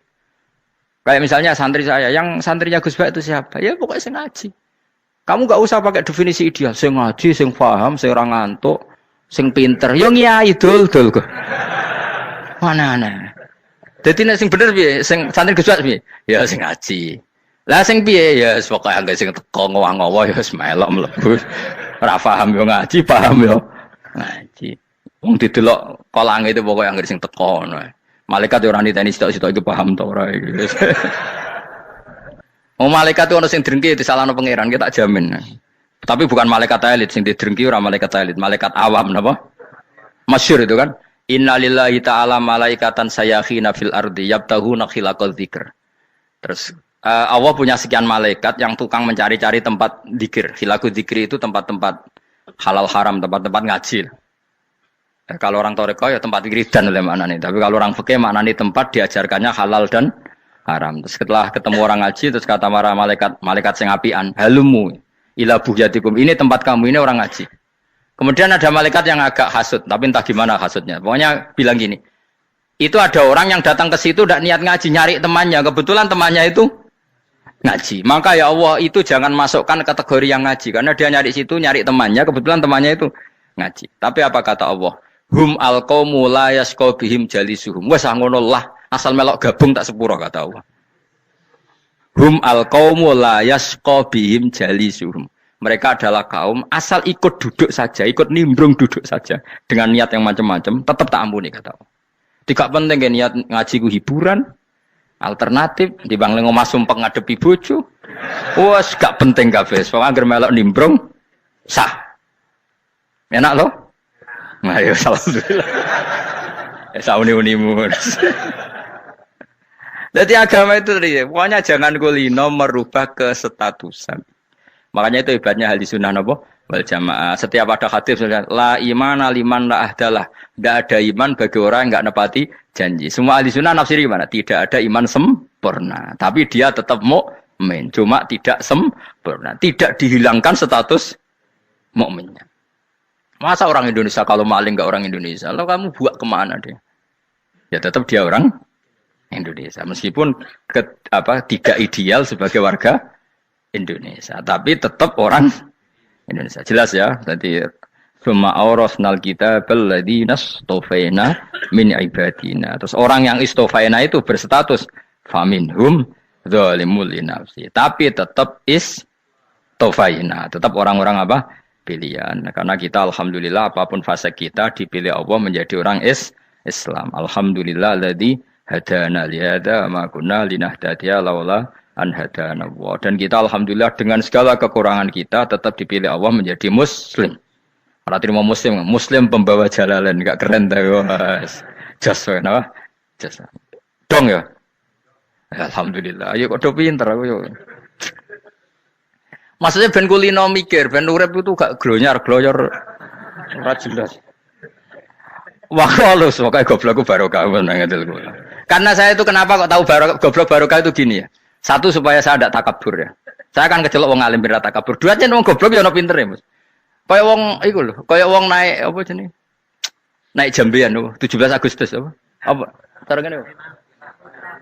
Kayak misalnya santri saya, yang santrinya Gus Bak itu siapa? Ya pokoknya sing ngaji. Kamu enggak usah pakai definisi ideal. Sing ngaji, sing paham, sing ora ngantuk, sing pinter. Yo ngiyai dul-dul kok. Mana-mana. Jadi nek sing bener piye? Sing santri Gus Bak piye? Ya sing ngaji. Lah sing piye? Ya pokoke anggere sing teko ngowah-ngowah ya wis melok mlebu. Ora paham yo ngaji, paham yo ngaji. Wong didelok kolange itu pokoke anggere sing teko ngono. Malaikat yo ora niteni sitok-sitok iki paham ta ora iki. Oh malaikat itu ono sing drengki disalahno pangeran, kita jamin. Tapi bukan malaikat elit sing didrengki ora malaikat elit, malaikat awam napa? Masyhur itu kan. Innalillahi ta'ala malaikatan sayakhina fil ardi yabtahuna khilaqal dzikr. Terus Allah punya sekian malaikat yang tukang mencari-cari tempat dzikir. Khilaqul dzikri itu tempat-tempat halal haram, tempat-tempat ngaji. Kalau orang toreko ya tempat wiridan oleh maknanya. Tapi kalau orang fikih maknanya tempat diajarkannya halal dan haram. Terus setelah ketemu orang ngaji terus kata para malaikat sing apian, halumu ila buhyatikum. Ini tempat kamu, ini orang ngaji. Kemudian ada malaikat yang agak hasud, tapi entah gimana hasudnya. Pokoknya bilang gini, itu ada orang yang datang ke situ tidak niat ngaji, nyari temannya. Kebetulan temannya itu ngaji. Maka ya Allah itu jangan masukkan kategori yang ngaji. Karena dia nyari situ, nyari temannya. Kebetulan temannya itu ngaji. Tapi apa kata Allah? Hum alqaumu la yasqa bihim jalisuhum. Wes ngono lah, asal melok gabung tak sepuro kata Allah. Hum alqaumu la yasqa bihim jalisuhum. Mereka adalah kaum asal ikut duduk saja, ikut nimbrung duduk saja dengan niat yang macam-macam, tetap tak ampuni kata Allah. Tidak penting kan niat ngaji ku hiburan, alternatif dibanding ngomong sumpah ngadepi bojo. Wes gak penting kabeh. Pokoke anggere melok nimbrung sah. Enak loh? Nah, ya alhamdulillah. Ya sauni-unimu. Jadi agama itu tadi, pokoknya jangan kulino merubah kestatusan. Makanya itu hebatnya ahli sunnah napa wal jamaah. Setiap ada hadis la imana liman la ahdalah. Tidak ada iman bagi orang yang enggak nepati janji. Semua ahli sunnah nafsiri gimana? Tidak ada iman sempurna, tapi dia tetap mukmin, cuma tidak sempurna. Tidak dihilangkan status mukminnya. Masa orang Indonesia kalau maling enggak orang Indonesia? Lalu kamu buat kemana dia? Ya tetap dia orang Indonesia, meskipun tidak ideal sebagai warga Indonesia, tapi tetap orang Indonesia. Jelas ya. Jadi summa awrasnal kitabal ladzina istofaina min ibadina. Terus orang yang istofaina itu berstatus faminhum zalimul linafsi. Tapi tetap istofaina, tetap orang-orang apa? Pilihan. Karena kita alhamdulillah apapun fase kita dipilih Allah menjadi orang Islam. Alhamdulillah alladzi hadana li hadza ma kunna linahtadiya laula an hadana Allah. Dan kita alhamdulillah dengan segala kekurangan kita tetap dipilih Allah menjadi muslim. Kalau terima muslim pembawa jalalan, enggak keren dah Mas. Jas apa? Jas. Dong ya. Alhamdulillah. Ayo kok do pinter aku yo. Maksudnya ben kulino mikir, ben urip itu gak glonyor ora jelas. Wah, halus pokoke goblokku barokah nangedel kula. Karena saya itu kenapa kok tahu goblok barokah itu gini ya. Satu supaya saya tidak takabur ya. Saya akan kecelok wong alim berat takabur. Dua aja wong goblok ya ono pinter ya, Mas. Kaya wong iku lho, kaya wong naik apa jenenge? Naik jambean lho, 17 Agustus apa? Apa? Tarengane apa?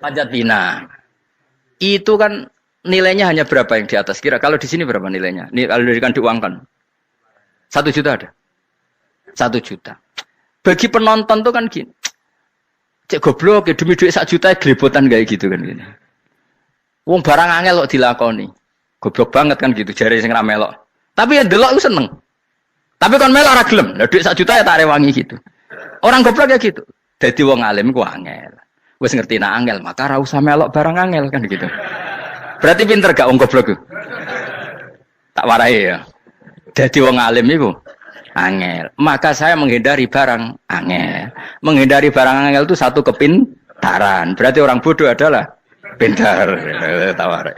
Panjat Pinang. Itu kan nilainya hanya berapa yang di atas kira? Kalau di sini berapa nilainya? Kalau diuangkan. 1 juta ada. 1 juta. Bagi penonton tuh kan gini. Cek goblok ya demi duit 1 juta glebotan kayak gitu kan gini. Wong barang angel kok dilakoni. Goblok banget kan gitu jare sing ra melok. Tapi yang delok itu seneng. Tapi kon melok ora gelem. Lah duit 1 juta ya tak rewangi gitu. Orang goblok ya gitu. Dadi wong alim ku angel. Wis ngerti nak angel, maka ra usah melok barang angel kan gitu. Berarti pinter gak wong goblok ku? Tak warai ya. Dadi wong alim iku angel. Maka saya menghindari barang angel. Menghindari barang angel itu satu kepintaran. Berarti orang bodoh adalah pintar. Tawar.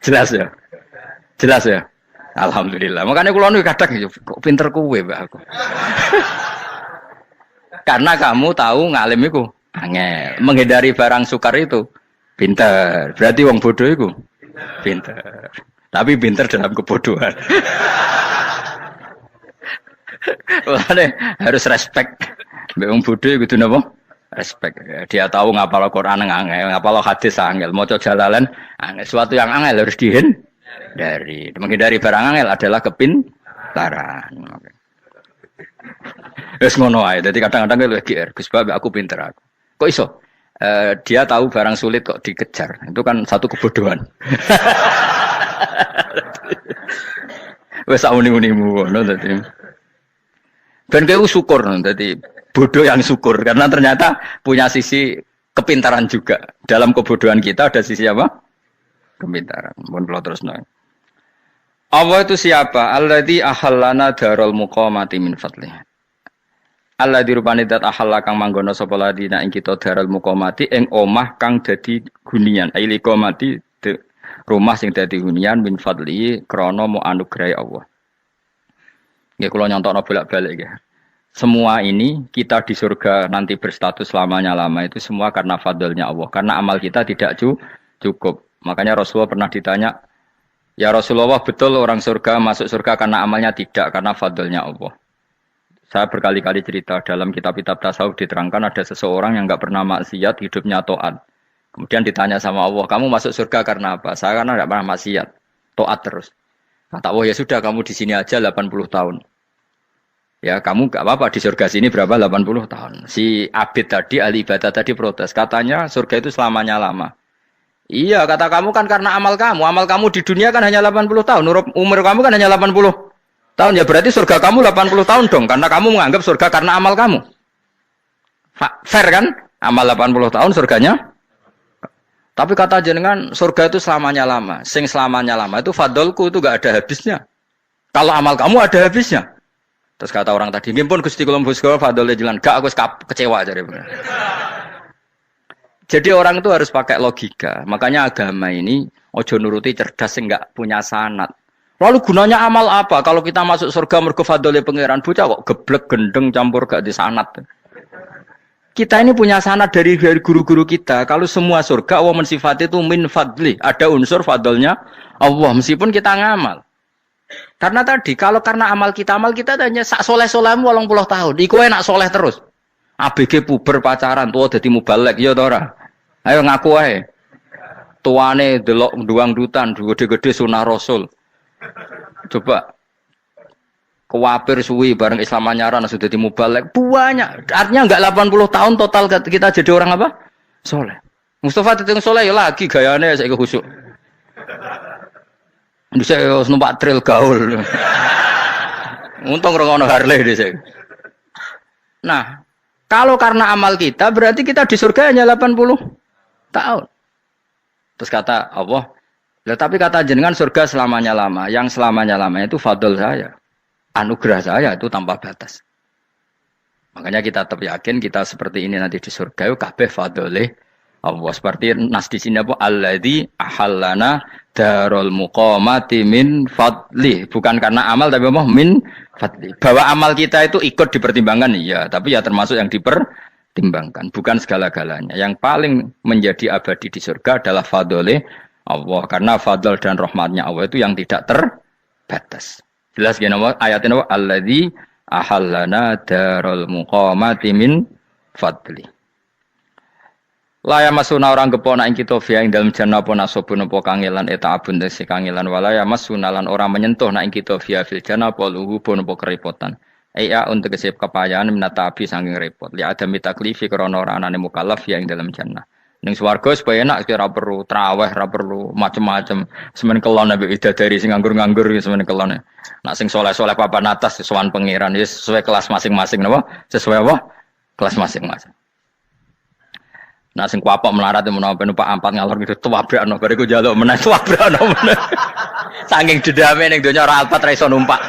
Jelas ya? Jelas ya? Alhamdulillah. Makanya kula niku kadang kok pinter kowe, Mbak aku. Karena kamu tahu ngalim iku angel. Menghindari barang sukar itu pintar. Berarti wong bodoh iku pintar. Tapi pintar dalam kebodohan. Makanya harus respect. Mbak wong bodoh iku napa? Respect. Dia tahu ngapal Quran angel, ngapal hadis angel, maca jalalan angel. Sesuatu yang angel harus dihindari. Menghindari barang angel adalah kepintaran. Wis ngono ae. Dadi kadang-kadang lagi Gus Bab aku pinter aku. Kok iso? Dia tahu barang sulit kok dikejar. Itu kan satu kebodohan. Wis uni-unimu ngono dadi. Ben kowe syukur dadi bodoh yang syukur karena ternyata punya sisi kepintaran juga. Dalam kebodohan kita ada sisi apa? Kepintaran. Mohon kula terusno. Allah itu siapa? Alladzi ahallana darul muqamati min fadlih. Allah dirupani dat ahalla kang manggono sapa ladina ing kita daral muqamati ing omah kang dadi hunian aili qomati rumah sing dadi hunian min fadli krana mu anugrahi Allah. Nggih kula nyontokno bolak-balik nggih. Semua ini kita di surga nanti berstatus lamanya-lama itu semua karena fadlnya Allah. Karena amal kita tidak cukup. Makanya Rasulullah pernah ditanya, "Ya Rasulullah, betul orang surga masuk surga karena amalnya tidak karena fadlnya Allah?" Saya berkali-kali cerita dalam kitab-kitab tasawuf diterangkan ada seseorang yang enggak pernah maksiat, hidupnya taat. Kemudian ditanya sama Allah, "Kamu masuk surga karena apa?" "Saya karena enggak pernah maksiat, taat terus." Kata Allah, "Ya sudah, kamu di sini aja 80 tahun." Ya, kamu enggak apa-apa di surga sini berapa 80 tahun. Si Abid tadi, ahli ibadah tadi protes, katanya surga itu selamanya lama. Iya, kata kamu kan karena amal kamu. Amal kamu di dunia kan hanya 80 tahun. Umur kamu kan hanya 80 tahun. Ya berarti surga kamu 80 tahun dong. Karena kamu menganggap surga karena amal kamu. Fair kan? Amal 80 tahun surganya. Tapi kata jenengan surga itu selamanya lama. Sing selamanya lama itu fadolku itu gak ada habisnya. Kalau amal kamu ada habisnya. Terus kata orang tadi, "Ngimpun Gusti kula mbusga fadole jalan." Gak, aku kecewa jare. Jadi orang itu harus pakai logika. Makanya agama ini ojo nuruti cerdas enggak punya sanad. Lalu gunanya amal apa? Kalau kita masuk surga mergo fadhole pangeran, bocah kok geblek gendeng campur gak di sanad. Kita ini punya sanad dari guru-guru kita. Kalau semua surga Allah mensifati itu min fadli, ada unsur fadlnya Allah meskipun kita ngamal. Karena tadi kalau karena amal kita hanya sak soleh-solehmu 80 tahun. Iku enak soleh terus. ABG puber pacaran tua dadi mubalek ya ta ora? Ayo ngaku ae. Tuane delok duang-dutan, gede-gede sunah Rasul. Coba kuwapir suwi bareng Islam anyaran sudah dadi mubalek banyak. Artinya enggak 80 tahun total kita jadi orang apa? Soleh. Mustafa teteng soleh ya lagi gayane saiki khusyuk. Bisa numpak trail gaul. Untung ngono Harley dhisik. Nah, kalau karena amal kita berarti kita di surga hanya 80 tahun. Terus kata Allah, tapi kata jenengan surga selamanya lama. Yang selamanya lama itu fadl saya. Anugerah saya itu tanpa batas. Makanya kita tetap yakin kita seperti ini nanti di surga itu kabeh fadlih Allah. Seperti nas di sini apa? Alladzi ahallana darul muqamati min fadli. Bukan karena amal tapi apa? Min fadli. Bahwa amal kita itu ikut dipertimbangkan iya, tapi ya termasuk yang dipertimbangkan, bukan segala-galanya. Yang paling menjadi abadi di surga adalah fadlih Allah, karena fadl dan rahmatnya Allah itu yang tidak terbatas. Jelas gini ayatnya apa? Alladzi ahallana darul muqamati min fadli. Laya masuna orang kepona ing kita via ing dalam jannah apa nasobun apa kangelan eta abun desi kangelan walaya masuna lan orang menyentuh nak ing kita via fil jannah apa luhu pun apa kerepotan. Iya untuk kesep kepayahan minata api saking repot. Li ada mitaklifi krana ora anane mukallaf via ing dalam jannah. Ning swarga supaya enak kira perlu traweh ora perlu macam-macam. Semen kelon nabi dari sing nganggur-nganggur semen kelon. Nak sing soleh-soleh papan atas sowan pangeran sesuai kelas masing-masing napa? Sesuai apa? Kelas masing-masing. Nah sing kuapok melarat menawa numpak ampat ngalor gitu tuwabrakno bariku njaluk meneh tuwabrakno meneh. Saking dendame ning donya ora alpat ra iso numpak.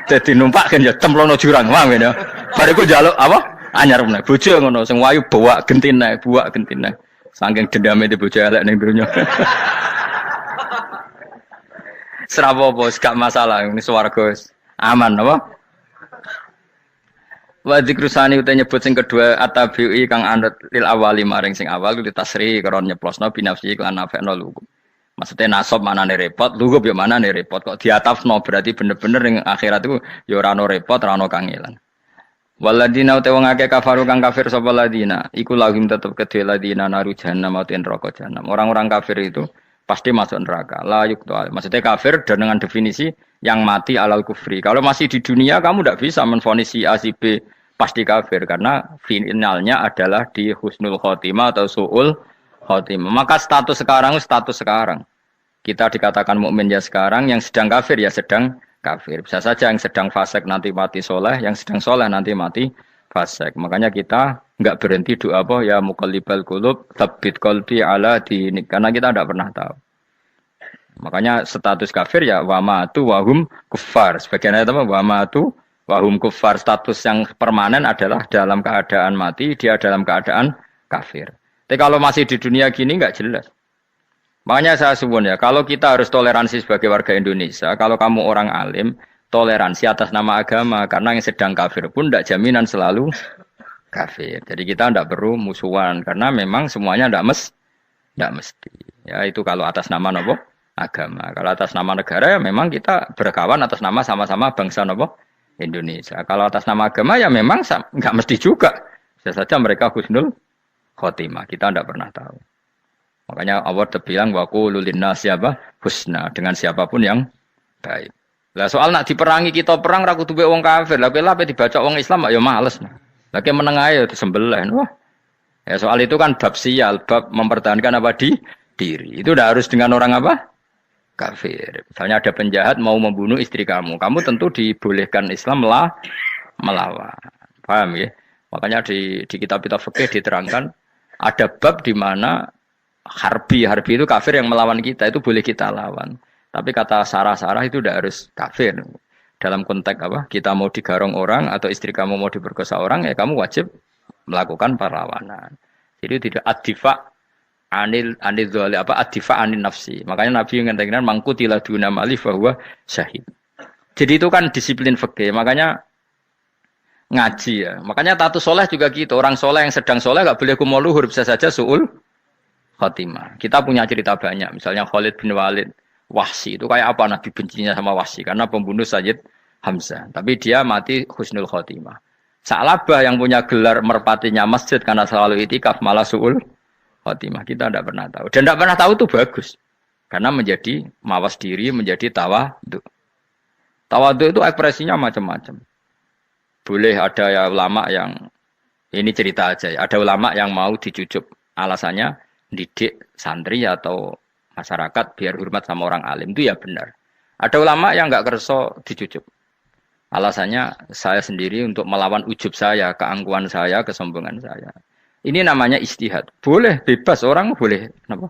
Dadi numpak kan ya cemplungno jurang wae ngene. Bariku njaluk apa? Anyar meneh. Bojo ngono sing wayu buak gentine. Saking dendame di bojo elek ning donya. Serapopo gak masalah ini swarga aman apa? Wa dzikrusani uta nyebut sing kedua atabi'i kang anut lil awali maring sing awal kudu tasri karo nyeplosno binafsi lan nafekno lugu. Maksudnya nasab manane repot, lugu yo manane repot kok diatafno berarti bener-bener ning akhirat iku yo ora ono repot, ora ono kangelan. Waladina uta wong akeh kafaru kang kafir sapa ladina, iku lahum tetep kedhe ladina naru jahannam utawa neraka jahannam. Orang-orang kafir itu pasti masuk neraka. La yuqtal. Maksudnya kafir dan dengan definisi yang mati alal kufri. Kalau masih di dunia kamu tidak bisa menvonis si A si B pasti kafir karena finalnya adalah di husnul khotimah atau su'ul khotimah. Maka status sekarang. Kita dikatakan mukmin ya sekarang, yang sedang kafir ya sedang kafir. Bisa saja yang sedang fasik nanti mati soleh, yang sedang soleh nanti mati fasik. Makanya kita enggak berhenti doa apa ya muqallibal qulub tsabbit qalbi ala dinik karena kita tidak pernah tahu. Makanya status kafir ya wa matu wa hum kuffar. Sebagian ayat apa wa matu Wahum kufar, status yang permanen adalah dalam keadaan mati, dia dalam keadaan kafir. Tapi kalau masih di dunia gini nggak jelas. Makanya saya suwun ya, kalau kita harus toleransi sebagai warga Indonesia, kalau kamu orang alim, toleransi atas nama agama, karena yang sedang kafir pun tidak jaminan selalu kafir. Jadi kita tidak perlu musuhan, karena memang semuanya tidak mesti. Ya itu kalau atas nama nopo agama. Kalau atas nama negara ya memang kita berkawan atas nama sama-sama bangsa nopo Indonesia. Kalau atas nama agama ya memang nggak mesti juga. Bisa saja mereka husnul khotimah. Kita tidak pernah tahu. Makanya Allah terbilang wa qulu linnas siapa husna dengan siapapun yang baik. Lah soal nak diperangi kita perang ra kudu wong kafir. Lah ape dibaca wong Islam ya males. Lagi meneng ae disembelih. Wah. Ya soal itu kan bab sial, bab mempertahankan apa di diri. Itu udah harus dengan orang apa? Kafir. Misalnya ada penjahat mau membunuh istri kamu. Kamu tentu dibolehkan Islam melawan. Paham ya? Makanya di kitab-kitab fikih diterangkan ada bab di mana harbi itu kafir yang melawan kita itu boleh kita lawan. Tapi kata sarah-sarah itu tidak harus kafir. Dalam konteks apa? Kita mau digarong orang atau istri kamu mau diperkosa orang, ya kamu wajib melakukan perlawanan. Jadi tidak adifa anil dzali apa adifa anil nafsi. Makanya Nabi mengatakan mangkutila duna mali bahwa syahid. Jadi itu kan disiplin fikih. Makanya ngaji ya. Makanya tatus soleh juga gitu. Orang soleh yang sedang soleh nggak boleh kumul luhur, bisa saja suul khotimah. Kita punya cerita banyak. Misalnya Khalid bin Walid, Wahsy itu kayak apa Nabi bencinya sama Wahsy karena pembunuh Sayyid Hamzah. Tapi dia mati husnul khotimah. Sa'labah yang punya gelar merpatinya masjid karena selalu itikaf malah suul khotimah. Kita tidak pernah tahu. Dan tidak pernah tahu itu bagus. Karena menjadi mawas diri, menjadi tawadhu. Tawadhu itu ekspresinya macam-macam. Boleh ada ya ulama yang ini cerita aja ya. Ada ulama yang mau dicucup. Alasannya didik santri atau masyarakat biar hormat sama orang alim itu ya benar. Ada ulama yang nggak kerso dicucup. Alasannya saya sendiri untuk melawan ujub saya, keangkuhan saya, kesombongan saya. Ini namanya istihad. Boleh bebas orang boleh. Kenapa?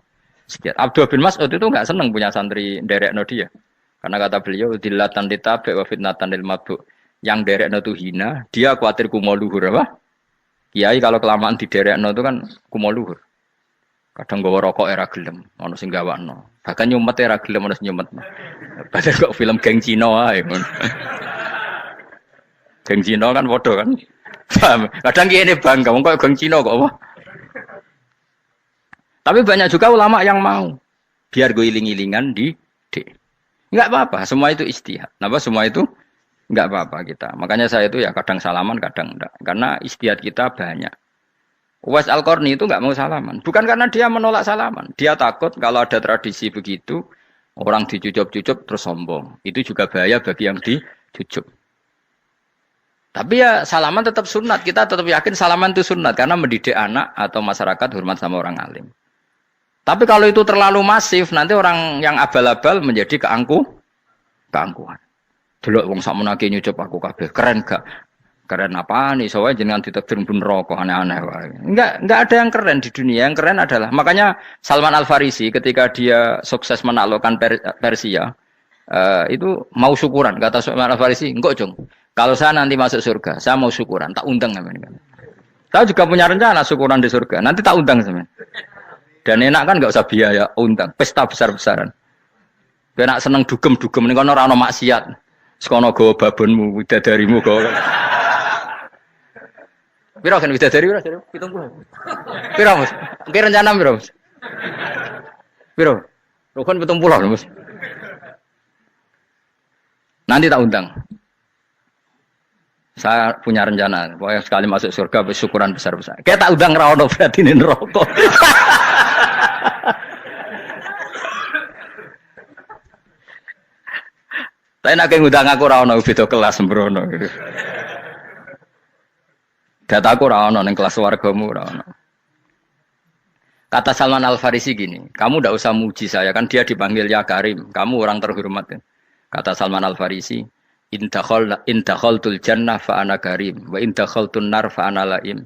Abdul bin Mas'ud itu nggak senang punya santri derekno dia. Karena kata beliau dillatan ditabe wa fitnatan lil mabuk. Yang derekno itu hina, dia khawatir kumo luhur apa? Kiai kalau kelamaan di derekno itu kan kumo luhur. Kadang gawa rokok era gelem, ono sing gawakno. Bahkan nyumet era gelem ono sing nyumet. Padahal kok film geng Cina wae ngono. Geng Cina kan padha kan. Kadang kene bangga wong kok geng Cina kok apa? Tapi banyak juga ulama yang mau biar gue iling-ilingan di enggak apa-apa, semua itu istihad. Napa semua itu enggak apa-apa kita. Makanya saya itu ya kadang salaman, kadang enggak. Karena istihad kita banyak. Uwais Al-Qarni itu nggak mau salaman. Bukan karena dia menolak salaman. Dia takut kalau ada tradisi begitu, orang dicucup-cucup terus sombong. Itu juga bahaya bagi yang dicucup. Tapi ya salaman tetap sunat. Kita tetap yakin salaman itu sunat. Karena mendidik anak atau masyarakat hormat sama orang alim. Tapi kalau itu terlalu masif, nanti orang yang abal-abal menjadi keangkuhan. Delok wong sakmenake nyucup aku kabeh. Keren gak? Keren apa nih? Soalnya jenengan ditakdir pun rokok aneh-aneh. Enggak ada yang keren di dunia. Yang keren adalah makanya Salman Al Farisi ketika dia sukses menaklukkan Persia itu mau syukuran. Kata Salman Al Farisi, enggak Jong. Kalau saya nanti masuk surga, saya mau syukuran. Tak undang namanya. Saya juga punya rencana syukuran di surga. Nanti tak undang semen. Dan enak kan enggak usah biaya undang. Pesta besar-besaran. Enak seneng dugem-dugem ini kan orang maksiat. Sekono gawa babonmu, widadarimu gawa. Piro kan widadari piro? 70. Piro Mas? Oke rencana piro Mas? Piro? Rukun 70 Mas. Nanti tak undang. Saya punya rencana, pokoknya sekali masuk surga bersyukuran besar-besar. Kayak tak undang ra ono berarti ning neraka. Tapi nek ngundang aku ra ono beda kelas sembrono. Dataku ora ono ning kelas wargamu ora ono. Kata Salman Al Farisi gini, kamu ndak usah muji saya kan dia dipanggil ya Karim, kamu orang terhormat. Kata Salman Al Farisi, in dakhaltul jannah fa ana karim wa in dakhaltun nar fa ana laim.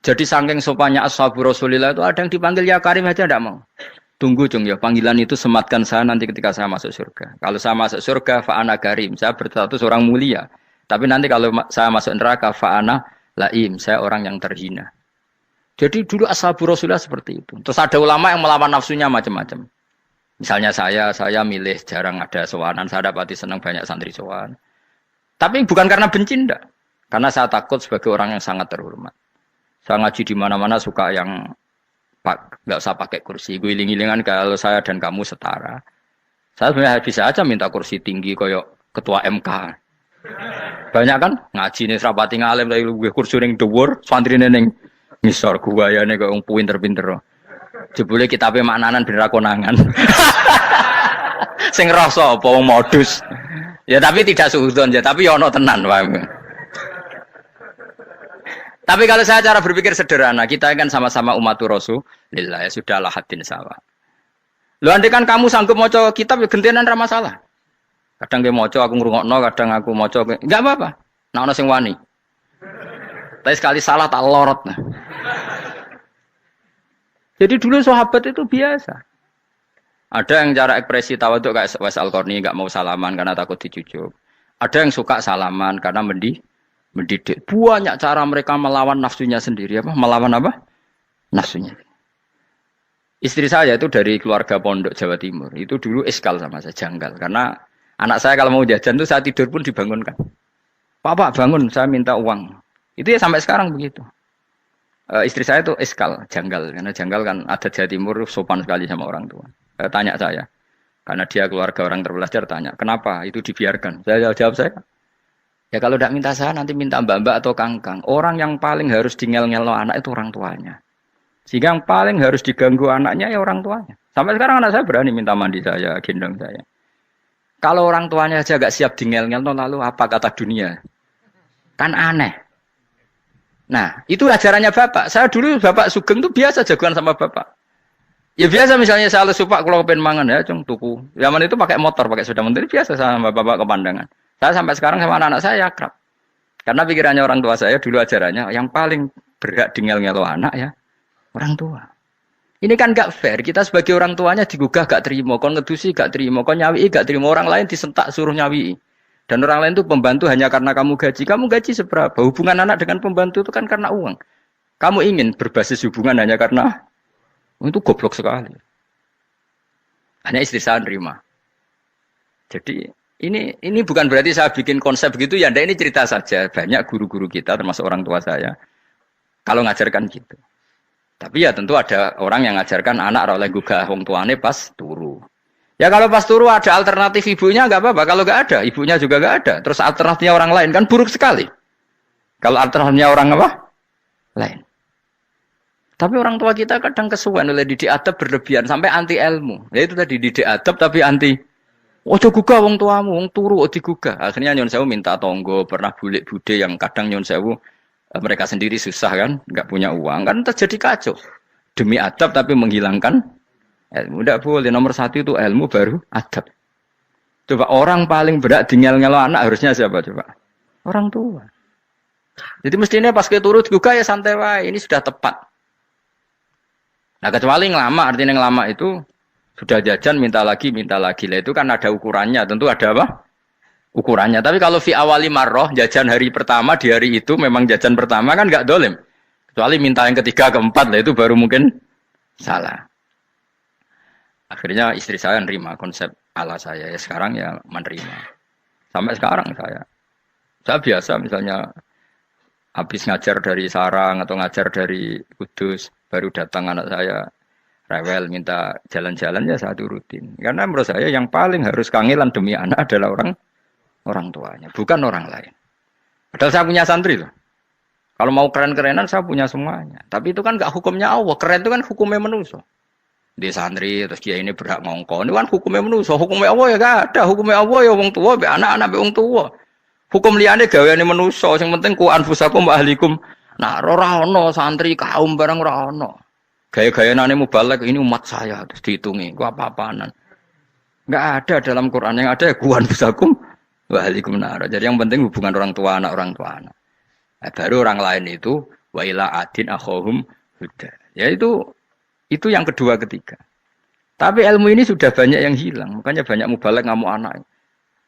Jadi saking sopannya ashabu Rasulillah itu ada yang dipanggil ya Karim aja ndak mau. Tunggu Cung ya, panggilan itu sematkan saya nanti ketika saya masuk surga. Kalau saya masuk surga fa ana karim, saya berstatus orang mulia. Tapi nanti kalau saya masuk neraka fa'ana laim, saya orang yang terhina. Jadi dulu ashabu Rasulullah seperti itu. Terus ada ulama yang melawan nafsunya macam-macam. Misalnya saya milih jarang ada sowanan, saya dapati senang banyak santri sowan. Tapi bukan karena benci ndak. Karena saya takut sebagai orang yang sangat terhormat. Saya ngaji di mana-mana suka yang nggak usah pakai kursi. Gue iling-ilingan kalau saya dan kamu setara. Saya sebenarnya bisa aja minta kursi tinggi koyok ketua MK. Banyak kan ngaji nih serapati ngalim dari gue kursi ning dhuwur, santri ning ngisor gua ya nih kok pinter-pinter. Jebule kitabe maknanan ben ra konangan. Sing rasa apa wong modus. Ya tapi tidak suudzon ya, tapi ya ono tenan wae. Tapi kalau saya cara berpikir sederhana, kita kan sama-sama umatur Rasulillah, ya sudahlah hadin sawa. Lu andai kan kamu sanggup maca kitab ya gentenan ra masalah. Kadang ge maca aku ngrungokno, kadang aku maca enggak apa-apa. Nek ana sing wani. Tapi sekali salah tak lorot. Nah. Jadi dulu sahabat itu biasa. Ada yang cara ekspresi tawaduk kayak Wais Al-Qarni enggak mau salaman karena takut dicucuk. Ada yang suka salaman karena mendidik. Banyak cara mereka melawan nafsunya sendiri. Apa? Melawan apa? Nafsunya. Istri saya itu dari keluarga pondok Jawa Timur. Itu dulu iskal sama saya, janggal. Karena anak saya kalau mau jajan itu saya tidur pun dibangunkan. Pak bangun, saya minta uang. Itu ya sampai sekarang begitu. Istri saya itu iskal, janggal. Karena janggal kan ada Jawa Timur sopan sekali sama orang tua. Tanya saya. Karena dia keluarga orang terpelajar, tanya. Kenapa itu dibiarkan? Saya jawab saya. Ya kalau tidak minta saya, nanti minta mbak-mbak atau kangkang. Orang yang paling harus dingel-ngel anak itu orang tuanya. Sehingga yang paling harus diganggu anaknya ya orang tuanya. Sampai sekarang anak saya berani minta mandi saya, gendong saya. Kalau orang tuanya aja gak siap dingel-ngel, lalu apa kata dunia? Kan aneh. Nah, itu ajarannya bapak. Saya dulu bapak Sugeng itu biasa jagoan sama bapak. Ya biasa misalnya saya lesupak kalau pengen mangan ya, cung tuku. Zaman itu pakai motor, pakai sepeda motor biasa sama bapak ke pandangan. Saya sampai sekarang sama anak-anak saya akrab. Karena pikirannya orang tua saya dulu ajarannya yang paling berhak dingel-ngelo anak ya orang tua. Ini kan gak fair. Kita sebagai orang tuanya digugah gak terima, kon ngedusi gak terima, kon nyawi gak terima, orang lain disentak suruh nyawi. Dan orang lain itu pembantu hanya karena kamu gaji. Kamu gaji seberapa? Hubungan anak dengan pembantu itu kan karena uang. Kamu ingin berbasis hubungan hanya karena itu goblok sekali. Hanya istri saya nerima. Jadi ini bukan berarti saya bikin konsep begitu ya. Ini cerita saja. Banyak guru-guru kita termasuk orang tua saya kalau ngajarkan gitu. Tapi ya tentu ada orang yang ngajarkan anak oleh gugah wong tuane pas turu. Ya kalau pas turu ada alternatif ibunya nggak apa-apa. Kalau nggak ada, ibunya juga nggak ada. Terus alternatifnya orang lain kan buruk sekali. Kalau alternatifnya orang apa? Lain. Tapi orang tua kita kadang kesuwen oleh didik adab berlebihan sampai anti ilmu. Ya itu tadi didik adab tapi anti. Ojo gugah wong tuamu, wong turu ojo digugah. Akhirnya Nyon Sewu minta tonggo, pernah bulik bude yang kadang Nyon Sewu mereka sendiri susah kan, nggak punya uang kan terjadi kacau. Demi adab tapi menghilangkan ilmu. Tidak boleh. Nomor satu itu ilmu baru adab. Coba orang paling berat dingel-ngelo anak harusnya siapa coba? Orang tua. Jadi mestinya pas ke turu digugah ya santai wae. Ini sudah tepat. Nah kecuali ngelama, artinya ngelama itu sudah jajan minta lagi lah itu kan ada ukurannya, tentu ada apa? Ukurannya. Tapi kalau fi awali marroh jajan hari pertama di hari itu memang jajan pertama kan nggak dolim. Kecuali minta yang ketiga keempat lah itu baru mungkin salah. Akhirnya istri saya nerima konsep ala saya ya sekarang ya menerima. Sampai sekarang saya biasa misalnya habis ngajar dari Sarang atau ngajar dari Kudus. Baru datang anak saya rewel minta jalan-jalan ya saya turutin. Karena menurut saya yang paling harus kangelan demi anak adalah orang tuanya, bukan orang lain. Padahal saya punya santri loh. Kalau mau keren-kerenan saya punya semuanya. Tapi itu kan gak hukumnya Allah. Keren itu kan hukumnya manusia. Di santri terus dia ini berhak ngongkon. Itu kan hukumnya manusia. Hukumnya Allah ya gak ada. Hukumnya Allah ya wong tua, be anak-anak be wong tua. Hukum liyane gaweane manusia. Yang penting ku anfusakum wa ahlikum. Nah, ora ono santri kaum barang ora ono. Gaya-gayanane mubalek ini umat saya terus dihitungi. Ku apa-apaanan. Enggak ada dalam Quran yang ada ya kuan busakum wa ahlikum nar. Jadi yang penting hubungan orang tua anak. Nah, baru orang lain itu wa ila adin akhahum huda. Ya itu yang kedua ketiga. Tapi ilmu ini sudah banyak yang hilang. Makanya banyak mubalek ngamuk anak.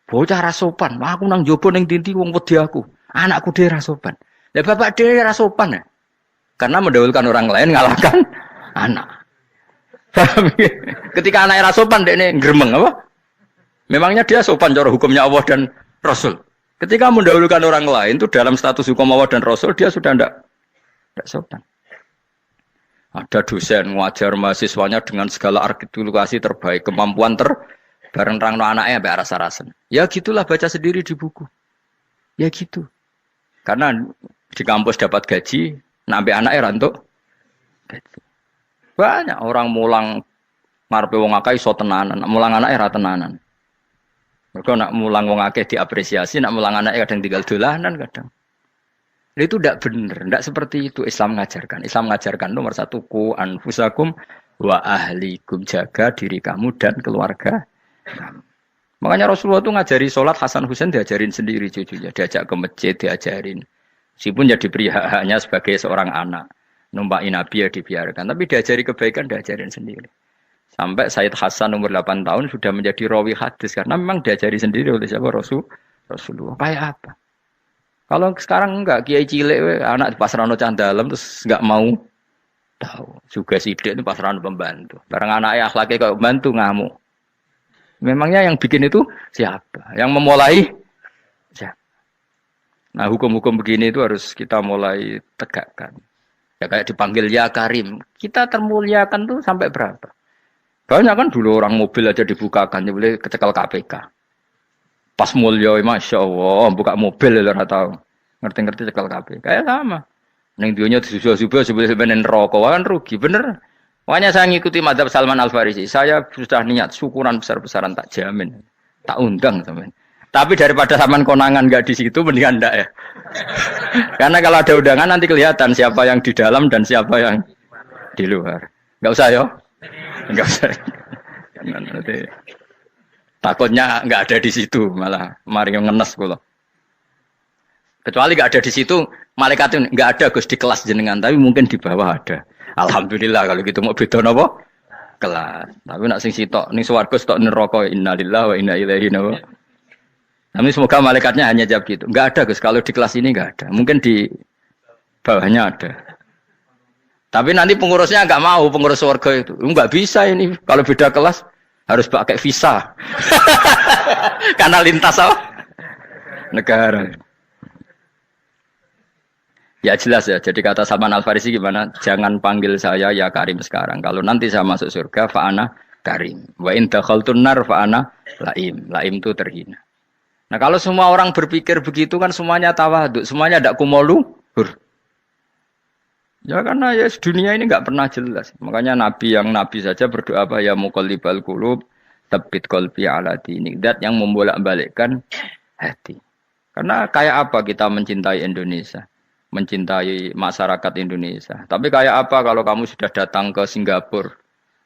Bocah ra sopan, aku nang jopo ning dinti wong wedi aku. Anakku dhewe ra sopan. Lah bapak dhewe ra sopan ya. Karena mendahulukan orang lain ngalahkan anak. Ketika anak ra sopan dekne gremeng apa? Memangnya dia sopan cara hukumnya Allah dan Rasul. Ketika mendahulukan orang lain itu dalam status hukum Allah dan Rasul dia sudah tidak sopan. Ada dosen ngajar mahasiswanya dengan segala artikulasi terbaik, kemampuan bareng rangno anaknya sampai rasa-rasen. Ya gitulah baca sendiri di buku. Ya gitu. Karena di kampus dapat gaji, nampe anaknya rantuk gaji. Banyak orang mulang ngarepe wong akeh iso tenanan, mulang anaknya ra tenanan. Mergo nak mulang wong akeh diapresiasi, nak mulang anaknya kadang tinggal dolanan kadang. Itu tidak benar, tidak seperti itu Islam mengajarkan. Islam mengajarkan nomor satu, ku anfusakum wa ahlikum, jaga diri kamu dan keluarga kamu. Makanya Rasulullah itu ngajari sholat, Hasan Husain diajarin sendiri cucunya, diajak ke masjid, diajarin. Meskipun ya diberi hak-haknya sebagai seorang anak, numpaki Nabi ya dibiarkan, tapi diajari kebaikan diajarin sendiri. Sampai Sayyid Hasan umur 8 tahun sudah menjadi rawi hadis karena memang diajari sendiri oleh siapa Rasulullah. Kayak apa? Kalau sekarang enggak, kiai cilik anak di pasrano candalem terus enggak mau tahu. Juga sidik itu pasrano pembantu. Barang anaknya akhlaknya kayak pembantu ngamuk. Memangnya yang bikin itu siapa? Yang memulai siapa? Nah, hukum-hukum begini itu harus kita mulai tegakkan. Ya kayak dipanggil ya Karim. Kita termuliakan tuh sampai berapa? Banyak kan dulu orang mobil aja dibukakan, ya boleh kecekel KPK. Pas mulia, masya Allah, buka mobil ya tahu, ngerti-ngerti cekal kabeh. Kayak sama. Neng dunia disusul-susul sebelum rokok kan rugi, bener. Makanya saya ngikuti mazhab Salman Al Farisi. Saya sudah niat syukuran besar-besaran tak jamin, tak undang teman. Tapi daripada saman konangan nggak di situ, mendingan ndak ya. Karena kalau ada undangan nanti kelihatan siapa yang di dalam dan siapa yang di luar. Nggak usah yo, nggak usah. Nanti. Takutnya nggak ada di situ, malah mari ngenes kula. Kecuali nggak ada di situ, malaikat itu nggak ada Gus di kelas jenengan, tapi mungkin di bawah ada. Alhamdulillah kalau gitu mau beda napa? Kelas. Tapi nak sing sitok ning swarga sitok neraka innalillahi wa inna ilaihi raji'un. Tapi semoga malaikatnya hanya jawab gitu. Nggak ada Gus, kalau di kelas ini nggak ada. Mungkin di bawahnya ada. Tapi nanti pengurusnya nggak mau, pengurus swarga itu. Nggak bisa ini kalau beda kelas. Harus pakai visa. Karena lintas apa? Negara. Ya jelas ya. Jadi kata Salman Al Farisi gimana? Jangan panggil saya ya Karim sekarang. Kalau nanti saya masuk surga, fa'ana Karim. Wa in dakhaltun nar fa'ana Laim. Laim itu terhina. Nah kalau semua orang berpikir begitu kan semuanya tawaduk. Semuanya ada kumoluhur. Ya karena ya dunia ini nggak pernah jelas. Makanya Nabi saja berdoa apa ya muqallibal qulub tsabbit qalbi ala dinik. Dat yang membolak-balikkan hati. Karena kayak apa kita mencintai Indonesia, mencintai masyarakat Indonesia. Tapi kayak apa kalau kamu sudah datang ke Singapura,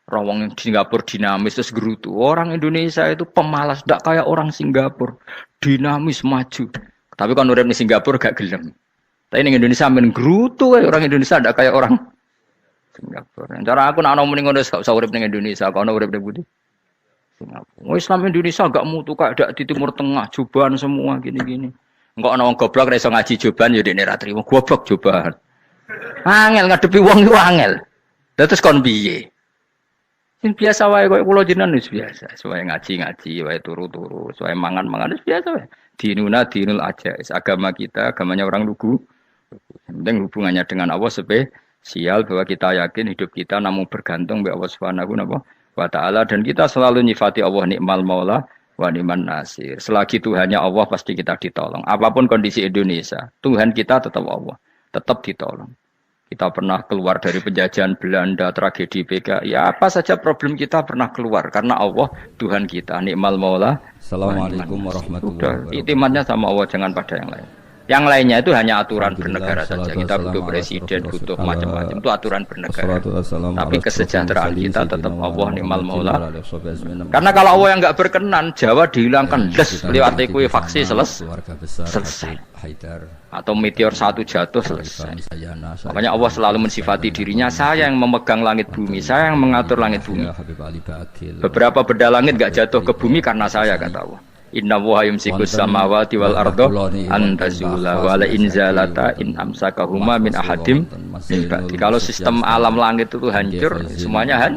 orang Singapura dinamis terus gerutu. Orang Indonesia itu pemalas, tidak kayak orang Singapura, dinamis maju. Tapi kan urip di Singapura gak gelem. Tapi di Indonesia men gerutu, orang Indonesia tidak kayak orang Singapura. Cara aku nak ngomong ngono gak usah urip ning Indonesia, kok ono urip ning Budi. Singapura. Islam Indonesia gak mutu kayak ada di Timur Tengah, cobaan semua gini-gini. Enggak ana wong goblok ra iso ngaji cobaan ya dekne ra trimo goblok cobaan. Angel ngadepi wong iku angel. Lah terus kon piye? Sing biasa wae koyo kula jenengan wis biasa. Wae ngaji-ngaji, wae turu-turu, wae mangan-mangan wis biasa wae. Dinuna dinul ajais. Agama kita, agamanya orang lugu. Penting hubungannya dengan Allah spesial bahwa kita yakin hidup kita namun bergantung kepada Allah Subhanahu wa taala dan kita selalu nyifati Allah nikmal maula wa ni'man nasir. Selagi Tuhannya Allah pasti kita ditolong. Apapun kondisi Indonesia, Tuhan kita tetap Allah, tetap ditolong. Kita pernah keluar dari penjajahan Belanda, tragedi PKI, ya apa saja problem kita pernah keluar karena Allah Tuhan kita nikmal maula. Assalamualaikum warahmatullahi wabarakatuh. Itimannya sama Allah, jangan pada yang lain. Yang lainnya itu hanya aturan bernegara saja. Kita butuh presiden, butuh macam-macam. Itu aturan bernegara. Tapi kesejahteraan kita tetap Allah ni'mal maula. Karena kalau Allah yang enggak berkenan, Jawa dihilangkan des lewat likuifaksi selesai. Atau meteor satu jatuh selesai. Makanya Allah selalu mensifati dirinya, saya yang memegang langit bumi, saya yang mengatur langit bumi. Beberapa benda langit enggak jatuh ke bumi karena saya, kata Allah. Inna wa yumsikus samawati wal arda an tazula wa la inzalata in amsakahuma min ahadim min ba'di. Kalau sistem alam langit itu hancur, semuanya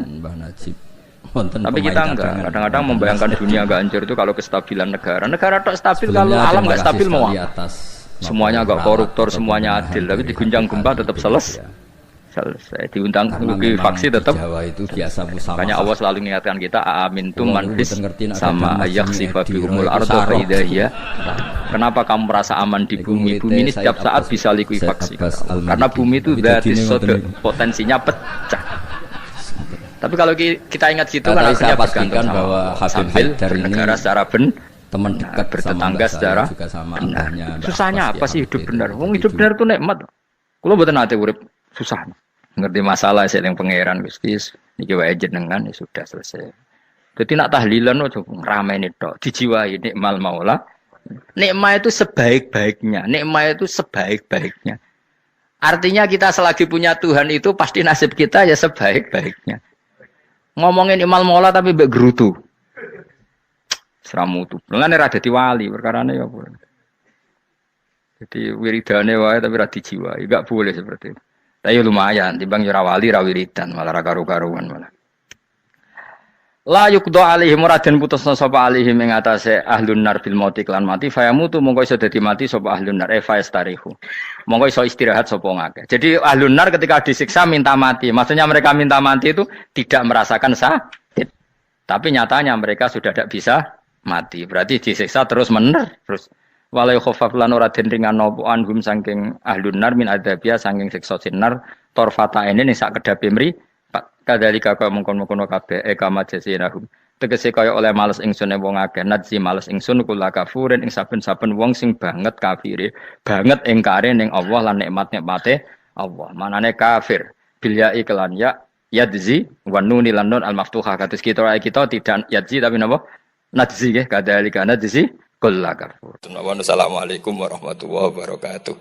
tapi kita enggak. Kadang-kadang membayangkan dunia enggak hancur itu kalau kestabilan negara. Negara tok stabil, kalau alam enggak stabil mau apa? Semuanya enggak koruptor, semuanya adil, tapi diguncang gempa tetap selesai. Diundang rugi faksi tetap. Makanya Allah selalu mengingatkan kita amintum man fis sama yakhsifa bihumul arda fa idza. Kenapa kamu merasa aman di bumi? Bumi ini setiap saat bisa likuifaksi. Karena bumi itu potensinya pecah. Tapi kalau kita ingat situ kan artinya bergantung bahwa sambil bernegara secara teman dekat bertetangga secara benar. Susahnya apa sih hidup benar? Wong hidup benar itu nikmat. Kalau mboten nate urip susah. Ngerti masalah saya yang pangeran Gusti niki wae jenengan ya sudah selesai. Jadi nak tahlilan ojo ngrameni tok, dijiwai nikmal maula. Nikmat itu sebaik-baiknya, nikmat itu sebaik-baiknya. Artinya kita selagi punya Tuhan itu pasti nasib kita ya sebaik-baiknya. Ngomongin imal maula tapi mbek gerutu. Seramutu. Lengane ra dadi wali perkarane ya apa. Jadi wiridane wae tapi ra dijiwai, enggak boleh seperti itu. Tapi lumayan, timbang ora wali ra wiridan, malah ra karu-karuan malah. La yuqda alaihim muraden putusna sapa alaihim ing atase ahlun nar bil mauti lan mati fayamutu mongko iso dadi mati sapa ahlun nar fayastarihu. Mongko iso istirahat sapa ngake. Jadi ahlun nar ketika disiksa minta mati. Maksudnya mereka minta mati itu tidak merasakan sakit. Tapi nyatanya mereka sudah tidak bisa mati. Berarti disiksa terus terus walai khofaf lan ora den ringan napa anhum saking ahlun nar min adzabia saking siksa sinar torfata ini ning sak kedape mri kadalika kaya mungkon-mungkon kabeh kama jasinahum tegese kaya oleh males ingsun wong akeh nadzi males ingsun kula kafurin ing saben-saben wong sing banget kafire banget ingkare ning Allah lan nikmat-nikmate Allah manane kafir bil ya iklan ya yadzi wa nun lan nun al maftuhah kados kita tidak yadzi tapi napa nadzi nggih kadalika nadzi kulla kafur. Assalamualaikum warahmatullahi wabarakatuh.